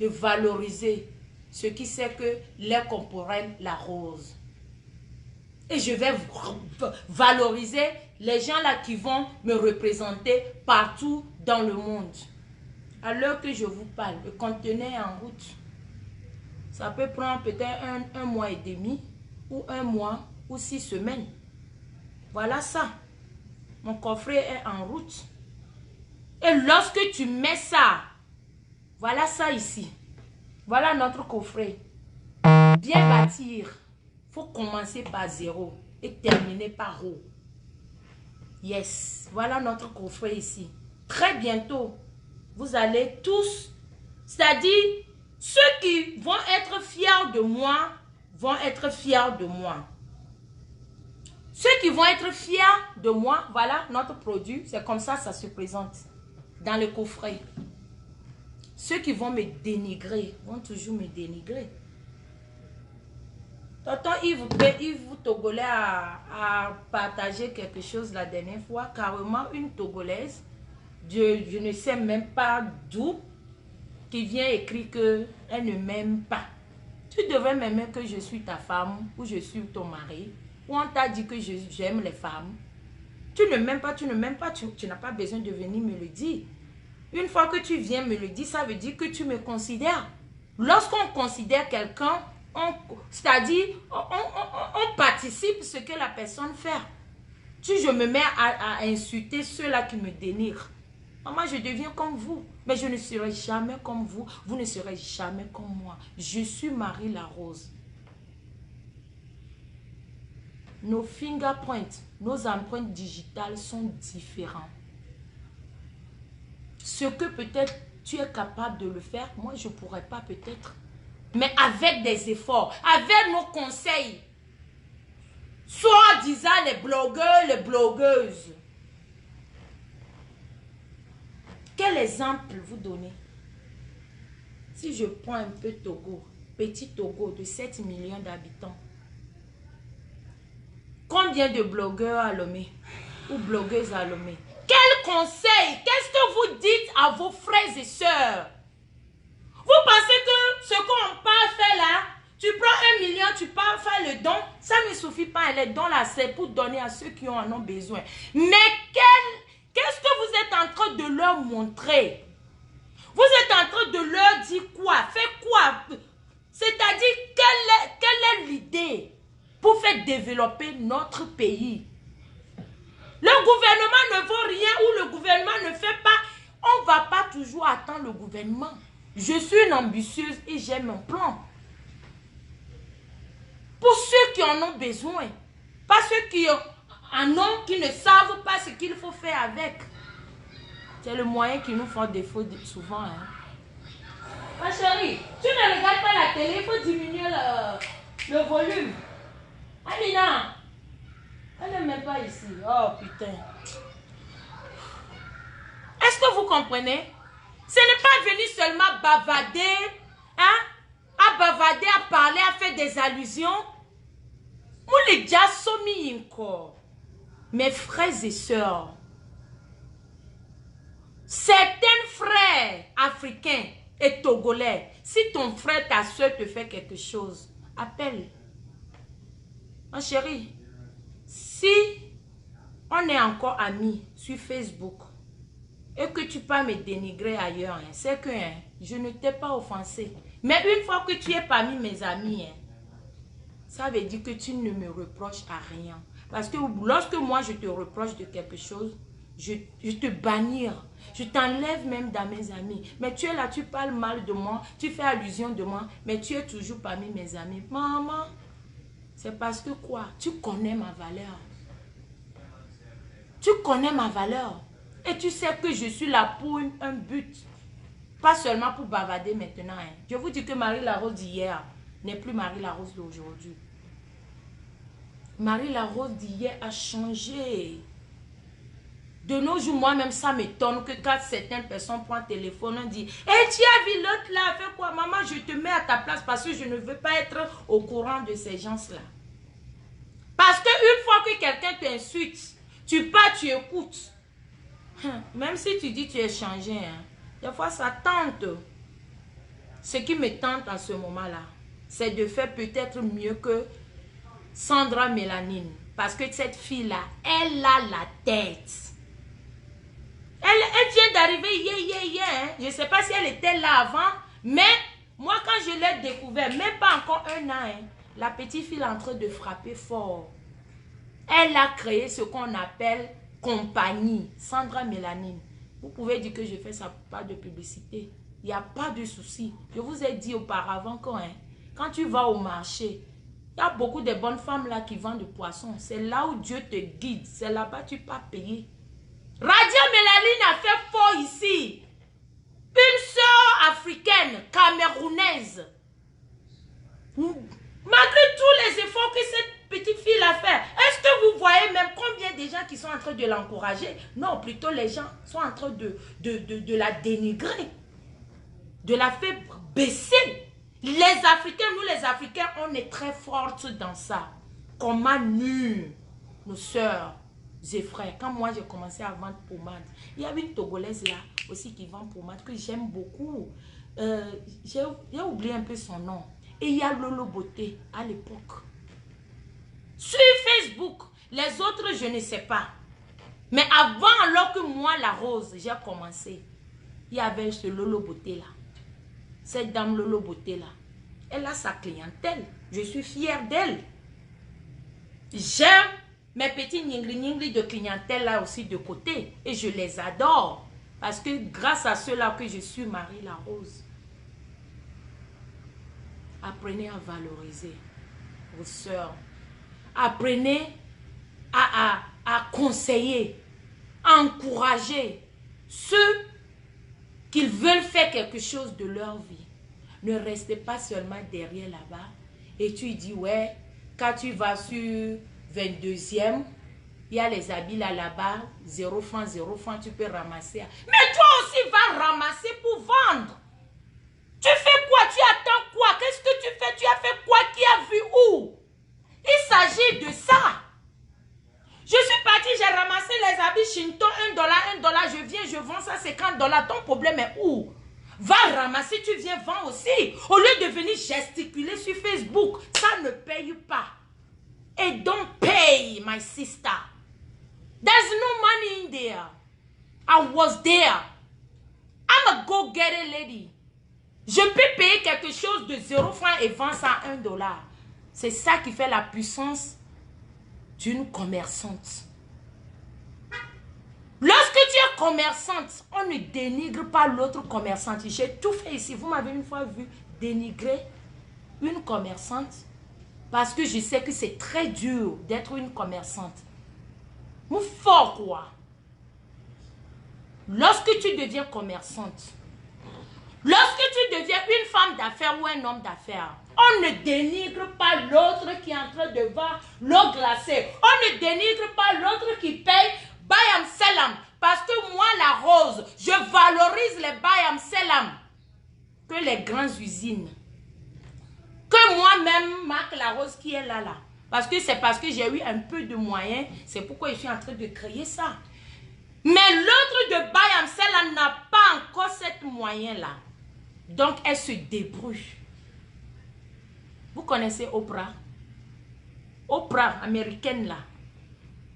de valoriser ce qui c'est que l'air corporel, la rose. Et je vais valoriser les gens là qui vont me représenter partout dans le monde. À l'heure que je vous parle, le conteneur est en route. Ça peut prendre peut-être un mois et demi, ou un mois, ou 6 semaines. Voilà ça. Mon coffret est en route. Et lorsque tu mets ça, voilà ça ici. Voilà notre coffret. Bien bâtir, il faut commencer par 0 et terminer par haut. Yes, voilà notre coffret ici. Très bientôt, vous allez tous, c'est-à-dire ceux qui vont être fiers de moi, vont être fiers de moi. Ceux qui vont être fiers de moi, voilà notre produit, c'est comme ça ça se présente dans le coffret. Ceux qui vont me dénigrer, vont toujours me dénigrer. Tonton Yves Togolais a partagé quelque chose la dernière fois, carrément une Togolaise, je ne sais même pas d'où, qui vient écrire qu'elle ne m'aime pas. Tu devrais m'aimer que je suis ta femme ou je suis ton mari, ou on t'a dit que j'aime les femmes. Tu ne m'aimes pas, tu n'as pas besoin de venir me le dire. Une fois que tu viens me le dire, ça veut dire que tu me considères. Lorsqu'on considère quelqu'un, c'est-à-dire, on participe à ce que la personne fait. Si je me mets à insulter ceux-là qui me dénigrent, moi je deviens comme vous. Mais je ne serai jamais comme vous. Vous ne serez jamais comme moi. Je suis Marie la Rose. Nos fingerprints, nos empreintes digitales sont différentes. Ce que peut-être tu es capable de le faire, moi je ne pourrais pas peut-être. Mais avec des efforts, avec nos conseils, soi-disant les blogueurs, les blogueuses. Quel exemple vous donnez? Si je prends un peu Togo, petit Togo de 7 millions d'habitants, combien de blogueurs à Lomé ou blogueuses à Lomé? Quel conseil? Qu'est-ce que vous dites à vos frères et sœurs? Vous pensez que ce qu'on peut faire là, tu prends 1 million, tu pars faire le don, ça ne suffit pas. Les dons là, c'est pour donner à ceux qui en ont besoin. Mais qu'est-ce que vous êtes en train de leur montrer? Vous êtes en train de leur dire quoi? Faites quoi? C'est-à-dire, quelle est l'idée pour faire développer notre pays? Le gouvernement ne vaut rien ou le gouvernement ne fait pas. On ne va pas toujours attendre le gouvernement. Je suis une ambitieuse et j'ai mon plan. Pour ceux qui en ont besoin. Pas ceux qui en ont, qui ne savent pas ce qu'il faut faire avec. C'est le moyen qui nous fait défaut souvent. Hein. Ma chérie, tu ne regardes pas la télé, il faut diminuer le volume. Amina, elle ne met pas ici. Oh putain. Est-ce que vous comprenez? Ce n'est pas venir seulement bavarder, hein? À bavarder, à parler, à faire des allusions. Mes frères et sœurs, certains frères africains et togolais, si ton frère, ta soeur te fait quelque chose, appelle. Ma chérie, si on est encore amis sur Facebook et que tu peux me dénigrer ailleurs, hein, c'est que je ne t'ai pas offensé. Mais une fois que tu es parmi mes amis, ça veut dire que tu ne me reproches à rien. Parce que lorsque moi je te reproche de quelque chose, je te bannir. Je t'enlève même dans mes amis. Mais tu es là, tu parles mal de moi, tu fais allusion de moi, mais tu es toujours parmi mes amis. Maman, c'est parce que quoi? Tu connais ma valeur. Tu connais ma valeur. Et tu sais que je suis là pour un but. Pas seulement pour bavarder maintenant. Hein. Je vous dis que Marie Larose d'hier n'est plus Marie Larose d'aujourd'hui. Marie Larose d'hier a changé. De nos jours, moi-même, ça m'étonne que quand certaines personnes prennent le téléphone, on dit « Eh, tu as vu l'autre là, fais quoi? Maman, je te mets à ta place parce que je ne veux pas être au courant de ces gens-là. » Parce qu'une fois que quelqu'un t'insulte, tu pars, tu écoutes. Même si tu dis que tu es changé, hein, des fois ça tente. Ce qui me tente en ce moment-là, c'est de faire peut-être mieux que Sandra Mélanine. Parce que cette fille-là, elle a la tête. Elle vient d'arriver hier. Hein. Je ne sais pas si elle était là avant, mais moi quand je l'ai découvert, même pas encore un an, hein, la petite fille est en train de frapper fort. Elle a créé ce qu'on appelle compagnie, Sandra Mélanine. Vous pouvez dire que je fais ça pas de publicité. Il n'y a pas de souci. Je vous ai dit auparavant que quand tu vas au marché, il y a beaucoup de bonnes femmes là qui vendent du poisson. C'est là où Dieu te guide. C'est là-bas que tu peux payer. Radio Mélanine a fait fort ici. Une sœur africaine, camerounaise. Malgré tous les efforts que cette petite fille a fait, est-ce que vous voyez même combien de gens qui sont en train de l'encourager? Non, plutôt les gens sont en train de la dénigrer. De la faire baisser. Les Africains, nous les Africains, on est très fortes dans ça. Comment nous, nos sœurs et frères, quand moi j'ai commencé à vendre pommade, il y avait une Togolaise là aussi qui vend pommade que j'aime beaucoup. J'ai oublié un peu son nom. Et il y a Lolo Beauté à l'époque. Sur Facebook, les autres je ne sais pas. Mais avant, alors que moi la rose, j'ai commencé, il y avait ce Lolo Beauté là. Cette dame Lolo Beauté là, elle a sa clientèle. Je suis fière d'elle. J'aime mes petits ningli de clientèle là aussi de côté. Et je les adore. Parce que grâce à ceux-là que je suis Marie Larose. Apprenez à valoriser vos sœurs. Apprenez à conseiller, à encourager ceux qui veulent faire quelque chose de leur vie. Ne restez pas seulement derrière là-bas et tu dis, ouais, quand tu vas sur 22e, il y a les habits là-bas, 0 francs, tu peux ramasser. Mais toi aussi, va ramasser pour vendre. Tu fais quoi? Tu attends quoi? Qu'est-ce que tu fais? Tu as fait quoi? Qui a vu où? Il s'agit de ça. Je suis partie, j'ai ramassé les habits Shinto, $1, je viens, je vends ça, $50. Ton problème est où? Va ramasser, tu viens vendre aussi. Au lieu de venir gesticuler sur Facebook, ça ne paye pas. Et don't pay, my sister. There's no money in there. I was there. I'm a go-getter lady. Je peux payer quelque chose de 0 francs et vendre ça à $1. C'est ça qui fait la puissance d'une commerçante. Lorsque tu es commerçante, on ne dénigre pas l'autre commerçante. J'ai tout fait ici. Vous m'avez une fois vu dénigrer une commerçante parce que je sais que c'est très dur d'être une commerçante. Ou fort quoi. Lorsque tu deviens commerçante, lorsque tu deviens une femme d'affaires ou un homme d'affaires, on ne dénigre pas l'autre qui est en train de vendre l'eau glacée. On ne dénigre pas l'autre qui paye Bayam Selam. Parce que moi, la rose, je valorise les Bayam Selam que les grandes usines. Que moi-même, Marc la rose qui est là. Parce que c'est parce que j'ai eu un peu de moyens. C'est pourquoi je suis en train de créer ça. Mais l'autre de Bayam Selam n'a pas encore cette moyen-là. Donc, elle se débrouille. Vous connaissez Oprah? Oprah, américaine là.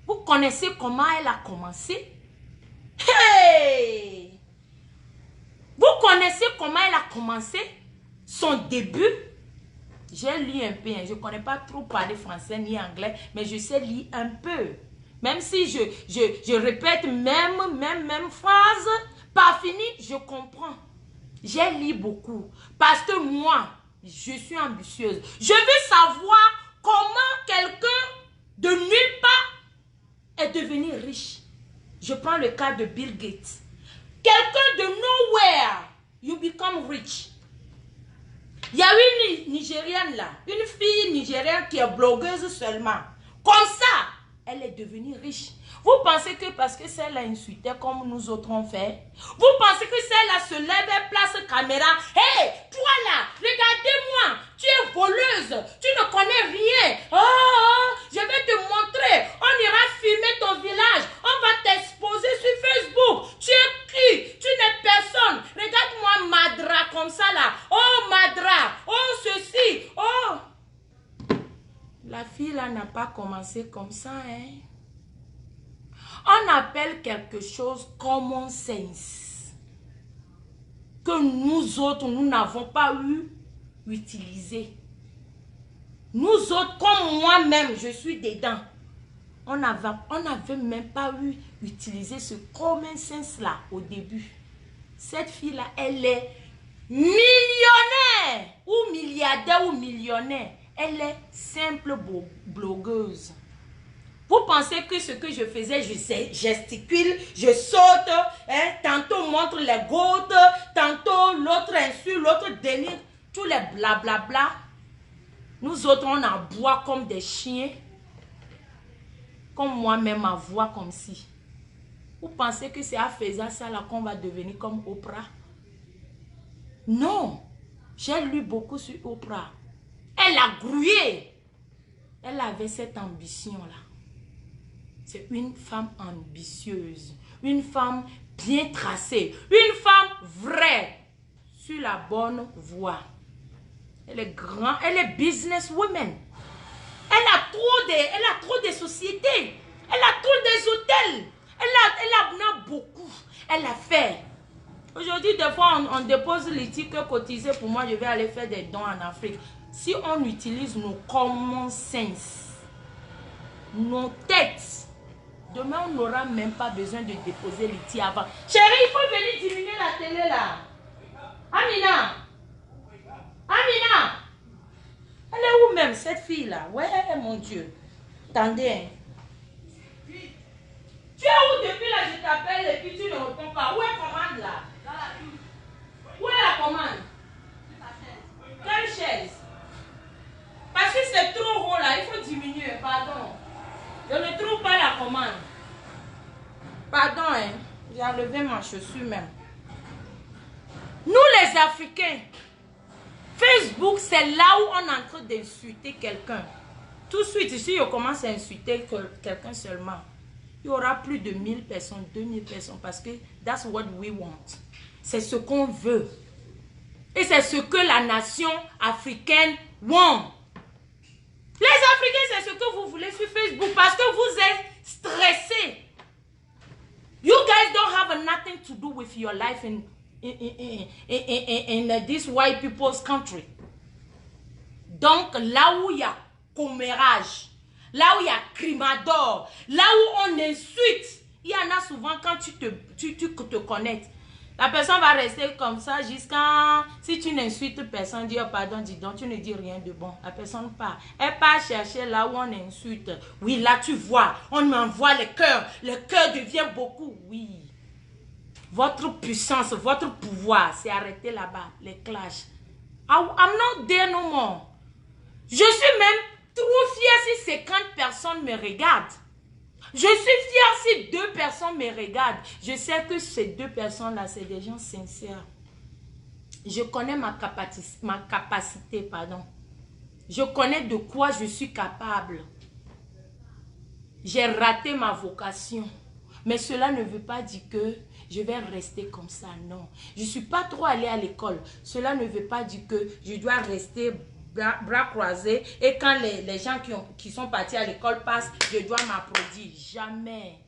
Vous connaissez comment elle a commencé? Hey! Vous connaissez comment elle a commencé? Son début? J'ai lu un peu. Je ne connais pas trop parler français ni anglais, mais je sais lire un peu. Même si je répète même phrase, pas fini, je comprends. J'ai lu beaucoup. Parce que moi, je suis ambitieuse. Je veux savoir comment quelqu'un de nulle part est devenu riche. Je prends le cas de Bill Gates. Quelqu'un de nowhere, you become rich. Il y a une Nigérienne là, une fille nigérienne qui est blogueuse seulement. Comme ça, elle est devenue riche. Vous pensez que parce que celle-là insultait comme nous autres on fait, vous pensez que celle-là se lève et place caméra. Hé, toi là, regardez-moi, tu es voleuse, tu ne connais rien. Oh, je vais te montrer, on ira filmer ton village, on va t'exposer sur Facebook. Tu es qui? Tu n'es personne. Regarde-moi Madra comme ça là. Oh Madra, oh ceci, oh. La fille là n'a pas commencé comme ça, hein. On appelle quelque chose common sense que nous autres, nous n'avons pas eu utilisé. Nous autres, comme moi-même, je suis dedans. On n'avait même pas eu utilisé ce common sense là au début. Cette fille-là, elle est millionnaire ou milliardaire ou millionnaire. Elle est simple blogueuse. Vous pensez que ce que je faisais, je gesticule, je saute, hein, tantôt montre les gouttes, tantôt l'autre insulte, l'autre dénigre, tous les blablabla. Nous autres, on aboie comme des chiens, comme moi-même, à voix comme si. Vous pensez que c'est à faire ça là qu'on va devenir comme Oprah? Non, j'ai lu beaucoup sur Oprah. Elle a grouillé. Elle avait cette ambition-là. C'est une femme ambitieuse, une femme bien tracée, une femme vraie, sur la bonne voie. Elle est grande, elle est businesswoman. Elle a trop de sociétés, elle a trop des hôtels, elle en a beaucoup, elle a fait. Aujourd'hui, des fois, on dépose les tickets cotisés pour moi, je vais aller faire des dons en Afrique. Si on utilise nos common sense, nos têtes, demain, on n'aura même pas besoin de déposer les tirs avant. Chérie, il faut venir diminuer la télé là. Amina. Amina. Elle est où même cette fille là? Ouais, mon Dieu. Attendez. Hein. Tu es où depuis là? Je t'appelle et puis tu ne réponds pas. Où est la commande là? Où est la commande? Quelle chaise? Parce que c'est trop haut là. Il faut diminuer. Pardon. Je ne trouve pas la commande. Pardon, hein. J'ai enlevé ma chaussure même. Nous les Africains, Facebook, c'est là où on est en train d'insulter quelqu'un. Tout de suite, si on commence à insulter quelqu'un seulement, il y aura plus de 1000 personnes, 2000 personnes, parce que that's what we want. C'est ce qu'on veut. Et c'est ce que la nation africaine want. Les Africains, c'est ce que vous voulez sur Facebook parce que vous êtes stressés. You guys don't have nothing to do with your life in this white people's country. Donc, là où il y a commérage, là où il y a crimador, là où on insulte, il y en a souvent quand tu te connectes. La personne va rester comme ça jusqu'à... Si tu n'insultes personne, dis oh, pardon, dis donc, tu ne dis rien de bon. La personne part. Elle part chercher là où on insulte. Oui, là tu vois, on envoie le cœur. Le cœur devient beaucoup. Oui. Votre puissance, votre pouvoir, c'est arrêté là-bas, les clashs. I'm not there no more. Je suis même trop fière si 50 personnes me regardent. Je suis fière si 2 personnes me regardent. Je sais que ces 2 personnes-là, c'est des gens sincères. Je connais ma capacité, pardon. Je connais de quoi je suis capable. J'ai raté ma vocation. Mais cela ne veut pas dire que je vais rester comme ça. Non, je ne suis pas trop allée à l'école. Cela ne veut pas dire que je dois rester bras croisés et quand les gens qui sont partis à l'école passent, je dois m'applaudir. Jamais.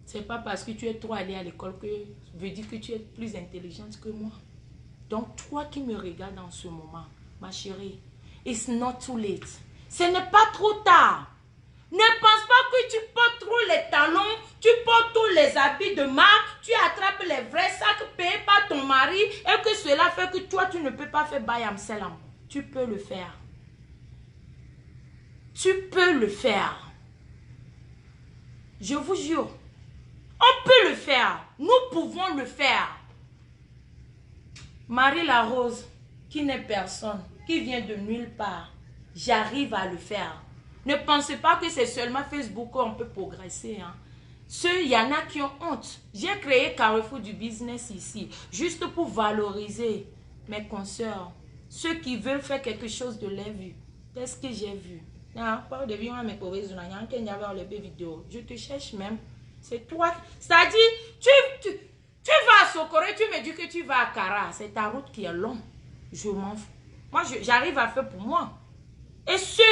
C'est pas parce que tu es trop allé à l'école que veut dire que tu es plus intelligente que moi. Donc, toi qui me regardes en ce moment, ma chérie, it's not too late. Ce n'est pas trop tard. Ne pense pas que tu portes trop les talons, tu portes tous les habits de marque, tu attrapes les vrais sacs payés par ton mari et que cela fait que toi, tu ne peux pas faire Bayam Selam. Tu peux le faire. Tu peux le faire. Je vous jure, on peut le faire. Nous pouvons le faire. Marie la Rose, qui n'est personne, qui vient de nulle part, j'arrive à le faire. Ne pensez pas que c'est seulement Facebook qu'on peut progresser. Hein. Il y en a qui ont honte. J'ai créé Carrefour du business ici, juste pour valoriser mes consoeurs. Ceux qui veulent faire quelque chose de leur vie. Qu'est-ce que j'ai vu? Je te cherche même. C'est toi. C'est-à-dire, tu vas à Sokore, tu me dis que tu vas à Kara. C'est ta route qui est longue. Je m'en fous. Moi, j'arrive à faire pour moi. Et ceux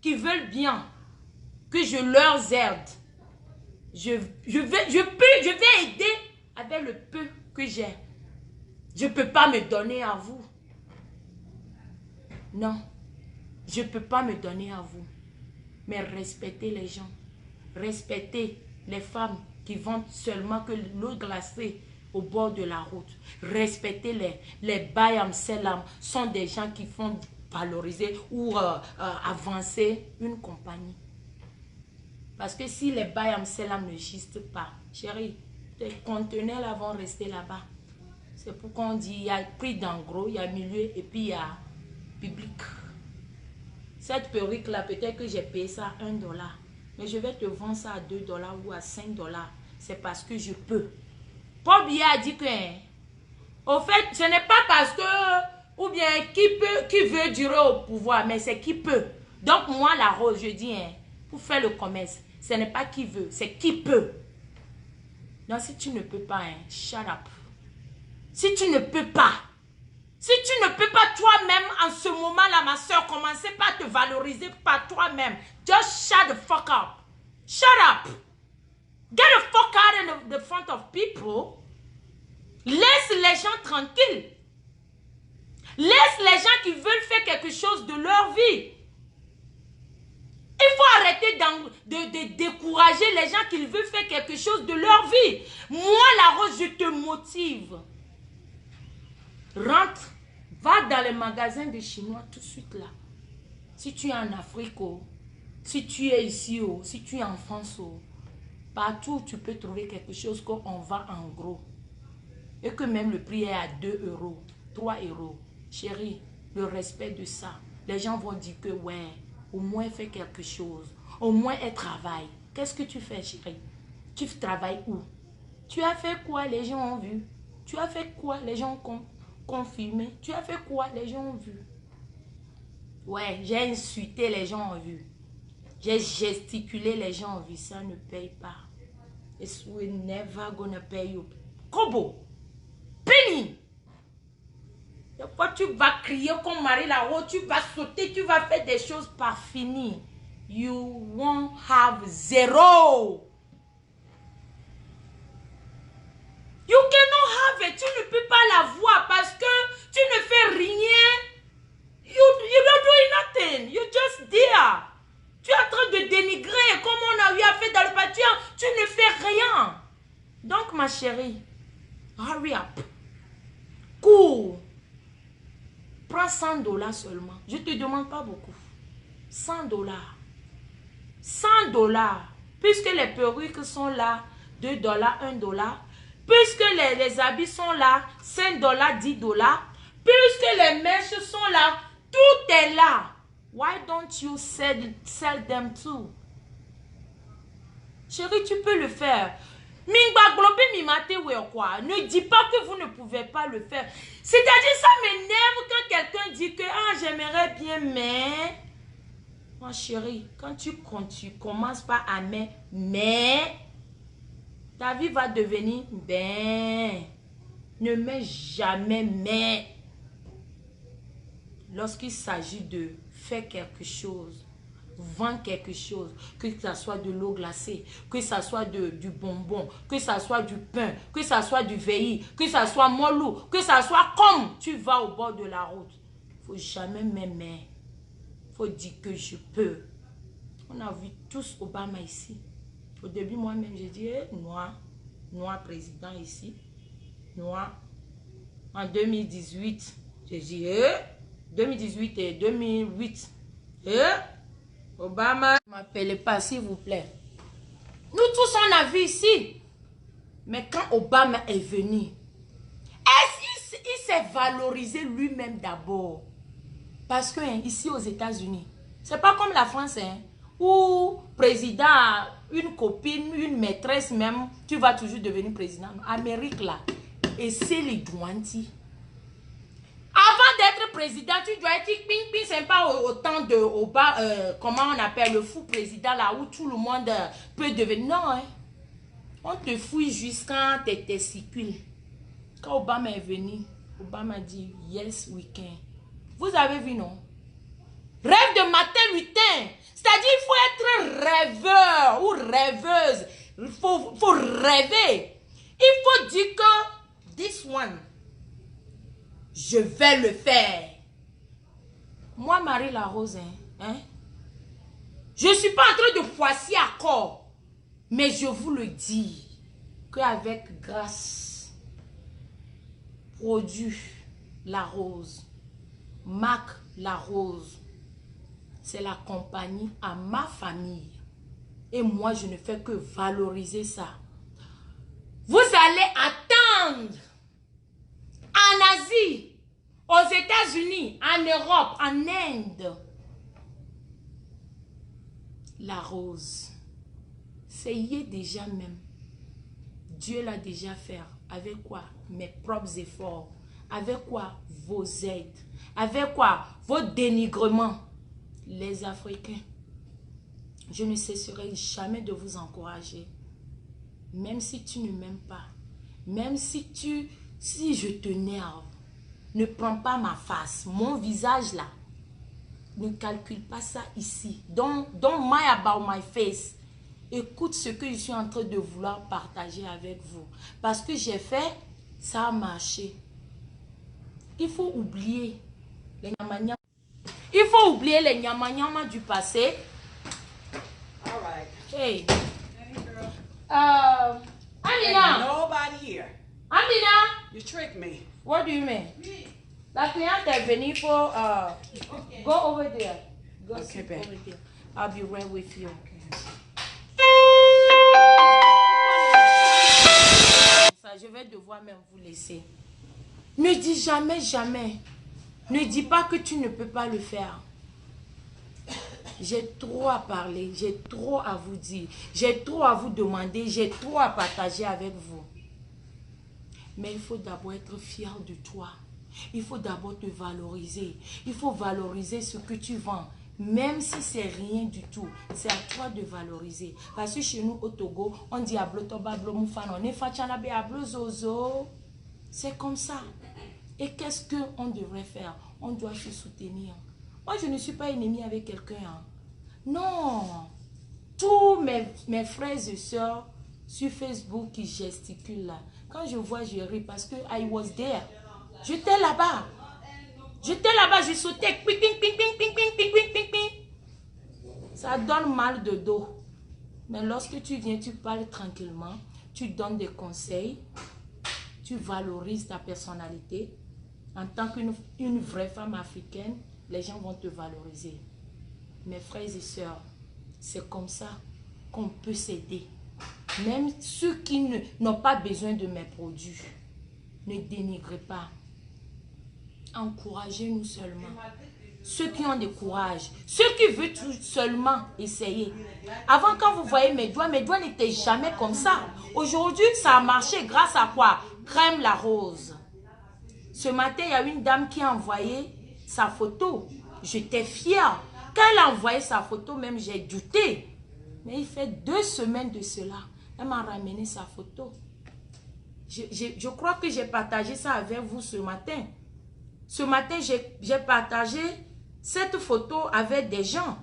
qui veulent bien que je leur aide, je vais aider avec le peu que j'ai. Je ne peux pas me donner à vous. Non, je ne peux pas me donner à vous. Mais respectez les gens. Respectez les femmes qui vendent seulement que l'eau glacée au bord de la route. Respectez-les. Les Bayam Selam sont des gens qui font valoriser ou avancer une compagnie. Parce que si les Bayam Selam n'existent pas, chérie, les conteneurs là vont rester là-bas. C'est pourquoi on dit il y a prix d'en gros, il y a milieu et puis il y a public. Cette perruque là, peut-être que j'ai payé ça à $1. Mais je vais te vendre ça à $2 ou à $5. C'est parce que je peux. Paul Biya a dit que, au fait, ce n'est pas parce que, ou bien qui veut durer au pouvoir, mais c'est qui peut. Donc moi, la Rose, je dis, pour faire le commerce, ce n'est pas qui veut, c'est qui peut. Donc si tu ne peux pas, shut up. Si tu ne peux pas, si tu ne peux pas toi-même en ce moment-là, ma soeur, commencez pas à te valoriser par toi-même. Just shut the fuck up. Shut up. Get the fuck out in the front of people. Laisse les gens tranquilles. Laisse les gens qui veulent faire quelque chose de leur vie. Il faut arrêter de décourager les gens qui veulent faire quelque chose de leur vie. Moi, la Rose, je te motive. Rentre. Va dans les magasins de Chinois tout de suite là. Si tu es en Afrique, si tu es ici, si tu es en France, partout tu peux trouver quelque chose qu'on vend en gros. Et que même le prix est à 2 €, 3 €. Chérie, le respect de ça. Les gens vont dire que ouais, au moins fais quelque chose. Au moins elle travaille. Qu'est-ce que tu fais, chérie? Tu travailles où? Tu as fait quoi? Les gens ont vu. Tu as fait quoi? Les gens ont confirmé. Tu as fait quoi? Les gens ont vu. Ouais, j'ai insulté, les gens ont vu. J'ai gesticulé, les gens ont vu. Ça ne paye pas. It's never gonna pay you. Kobo. Penny. Des fois, tu vas crier comme Marie là-haut, tu vas sauter, tu vas faire des choses pas finies. You won't have zero. You cannot have it. Tu ne peux pas l'avoir parce que tu ne fais rien. You don't do nothing. You just there. Tu es en train de dénigrer comme on a eu à faire dans le bâtiment. Tu ne fais rien. Donc, ma chérie, hurry up. Cours. Prends $100 seulement. Je ne te demande pas beaucoup. $100. $100. Puisque les perruques sont là, $2, $1. Puisque les habits sont là, $5, $10. Puisque les mèches sont là, tout est là. Why don't you sell them too? Chérie, tu peux le faire. Mingba globé mimate ou quoi? Ne dis pas que vous ne pouvez pas le faire. C'est-à-dire, ça m'énerve quand quelqu'un dit que ah, j'aimerais bien, mais... Mon chéri, quand tu commences pas à mais... Ta vie va devenir ben. Ne mets jamais mais. Lorsqu'il s'agit de faire quelque chose, vendre quelque chose, que ça soit de l'eau glacée, que ça soit du bonbon, que ça soit du pain, que ça soit du veillis, que ça soit molou, que ça soit comme tu vas au bord de la route. Il ne faut jamais m'aimer. Il faut dire que je peux. On a vu tous Obama ici. Au début, moi-même, j'ai dit, noir président ici. Noir. En 2018, j'ai dit, 2018 et 2008. Obama, ne m'appelez pas, s'il vous plaît. Nous tous, on a vu ici. Mais quand Obama est venu, il s'est valorisé lui-même d'abord. Parce que ici aux États-Unis, c'est pas comme la France, où président a une copine, une maîtresse même, tu vas toujours devenir président. Amérique là, et c'est les douantis. Avant d'être président, tu dois être ping-ping, c'est pas autant de comment on appelle le fou président là où tout le monde peut devenir. Non, on te fouille jusqu'à tes testicules. Quand Obama est venu, Obama dit yes we can. Vous avez vu, non? Rêve de matin lutin. C'est-à-dire il faut être rêveur ou rêveuse. Il faut rêver. Il faut dire que this one, je vais le faire. Moi, Marie Larose, je ne suis pas en train de poisser à corps. Mais je vous le dis, qu'avec grâce, produit La Rose, marque La Rose, c'est la compagnie à ma famille. Et moi, je ne fais que valoriser ça. Vous allez attendre en Asie, aux États-Unis, en Europe, en Inde. La Rose, c'est y est déjà même. Dieu l'a déjà fait. Avec quoi? Mes propres efforts. Avec quoi? Vos aides. Avec quoi? Vos dénigrements. Les Africains, je ne cesserai jamais de vous encourager. Même si tu ne m'aimes pas. Même si je te nerve. Ne prends pas ma face. Mon visage là. Ne calcule pas ça ici. Don't mind about my face. Écoute ce que je suis en train de vouloir partager avec vous. Parce que j'ai fait, ça a marché. Il faut oublier les nyamanyama. Il faut oublier les nyamanyama du passé. All right. Hey. Hey, girl. Amina. Nobody here. Amina. You tricked me. What do you mean? La cliente est venue pour go over there. Go Okay, sit babe. over there. I'll be right with you. Ça, je vais devoir même vous laisser. Ne dis jamais, jamais. Ne dis pas que tu ne peux pas le faire. J'ai trop à parler, j'ai trop à vous dire, j'ai trop à vous demander, j'ai trop à partager avec vous. Mais il faut d'abord être fier de toi. Il faut d'abord te valoriser. Il faut valoriser ce que tu vends. Même si c'est rien du tout, c'est à toi de valoriser. Parce que chez nous au Togo, on dit c'est comme ça. Et qu'est-ce qu'on devrait faire? On doit se soutenir. Moi, je ne suis pas ennemie avec quelqu'un. Non. Tous mes frères et sœurs sur Facebook qui gesticulent là. Quand je vois, je ris parce que I was there. J'étais là-bas. J'étais là-bas, je sautais. Ping, ping, ping, ping, ping, ping, ping, ping, ping, ping. Ça donne mal de dos. Mais lorsque tu viens, tu parles tranquillement. Tu donnes des conseils. Tu valorises ta personnalité. En tant qu'une vraie femme africaine, les gens vont te valoriser. Mes frères et sœurs, c'est comme ça qu'on peut s'aider. Même ceux qui n'ont pas besoin de mes produits, ne dénigrez pas. Encouragez-nous seulement. Ceux qui ont du courage, ceux qui veulent tout seulement essayer. Avant, quand vous voyez mes doigts n'étaient jamais comme ça. Aujourd'hui, ça a marché grâce à quoi? Crème La Rose. Ce matin, il y a une dame qui a envoyé sa photo. J'étais fière. Quand elle a envoyé sa photo, même j'ai douté. Mais il fait 2 semaines de cela. Elle m'a ramené sa photo. Je crois que j'ai partagé ça avec vous ce matin. Ce matin, j'ai partagé cette photo avec des gens.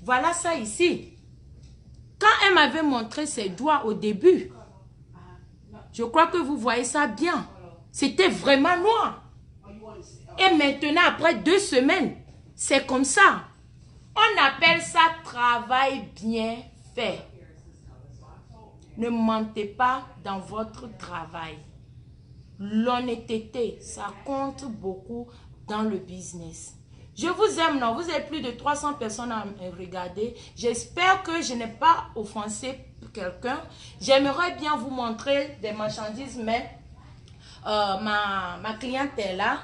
Voilà ça ici. Quand elle m'avait montré ses doigts au début, je crois que vous voyez ça bien. C'était vraiment noir. Et maintenant, après 2 semaines, c'est comme ça. On appelle ça travail bien fait. Ne mentez pas dans votre travail. L'honnêteté, ça compte beaucoup dans le business. Je vous aime, non? Vous êtes plus de 300 personnes à me regarder. J'espère que je n'ai pas offensé quelqu'un. J'aimerais bien vous montrer des marchandises, mais ma cliente est là.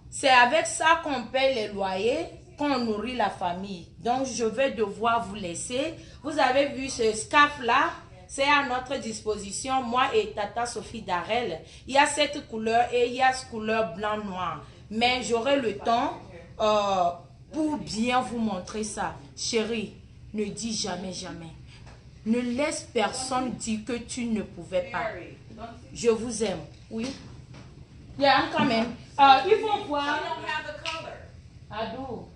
C'est avec ça qu'on paye les loyers, qu'on nourrit la famille. Donc, je vais devoir vous laisser. Vous avez vu ce scarf-là? C'est à notre disposition, moi et Tata Sophie Darel. Il y a cette couleur et il y a cette couleur blanc-noir. Mais j'aurai le temps pour bien vous montrer ça. Chérie, ne dis jamais, jamais. Ne laisse personne dire que tu ne pouvais pas. Je vous aime. Oui. Yeah, I'm coming. Il faut voir. Ado.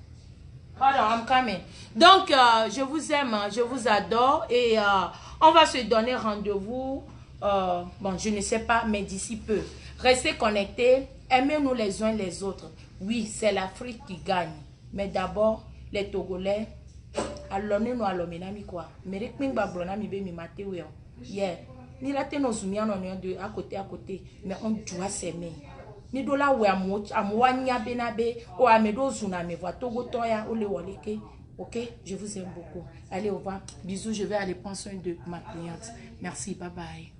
Pardon, I'm coming. Donc, je vous aime, je vous adore et on va se donner rendez-vous. Bon, je ne sais pas, mais d'ici peu. Restez connectés, aimez-nous les uns les autres. Oui, c'est l'Afrique qui gagne. Mais d'abord, les Togolais, allons-nous à l'homénami quoi. Mais les Babronami be mi maté oui. Yeah. Ni la nos soumiens on de à côté, mais on doit s'aimer. Ni do la we amwanya benabe o amedo zuna me voit Togo toya o le woleke. OK, je vous aime beaucoup. Allez, au revoir. Bisous, je vais aller prendre soin de ma cliente. Merci, bye bye.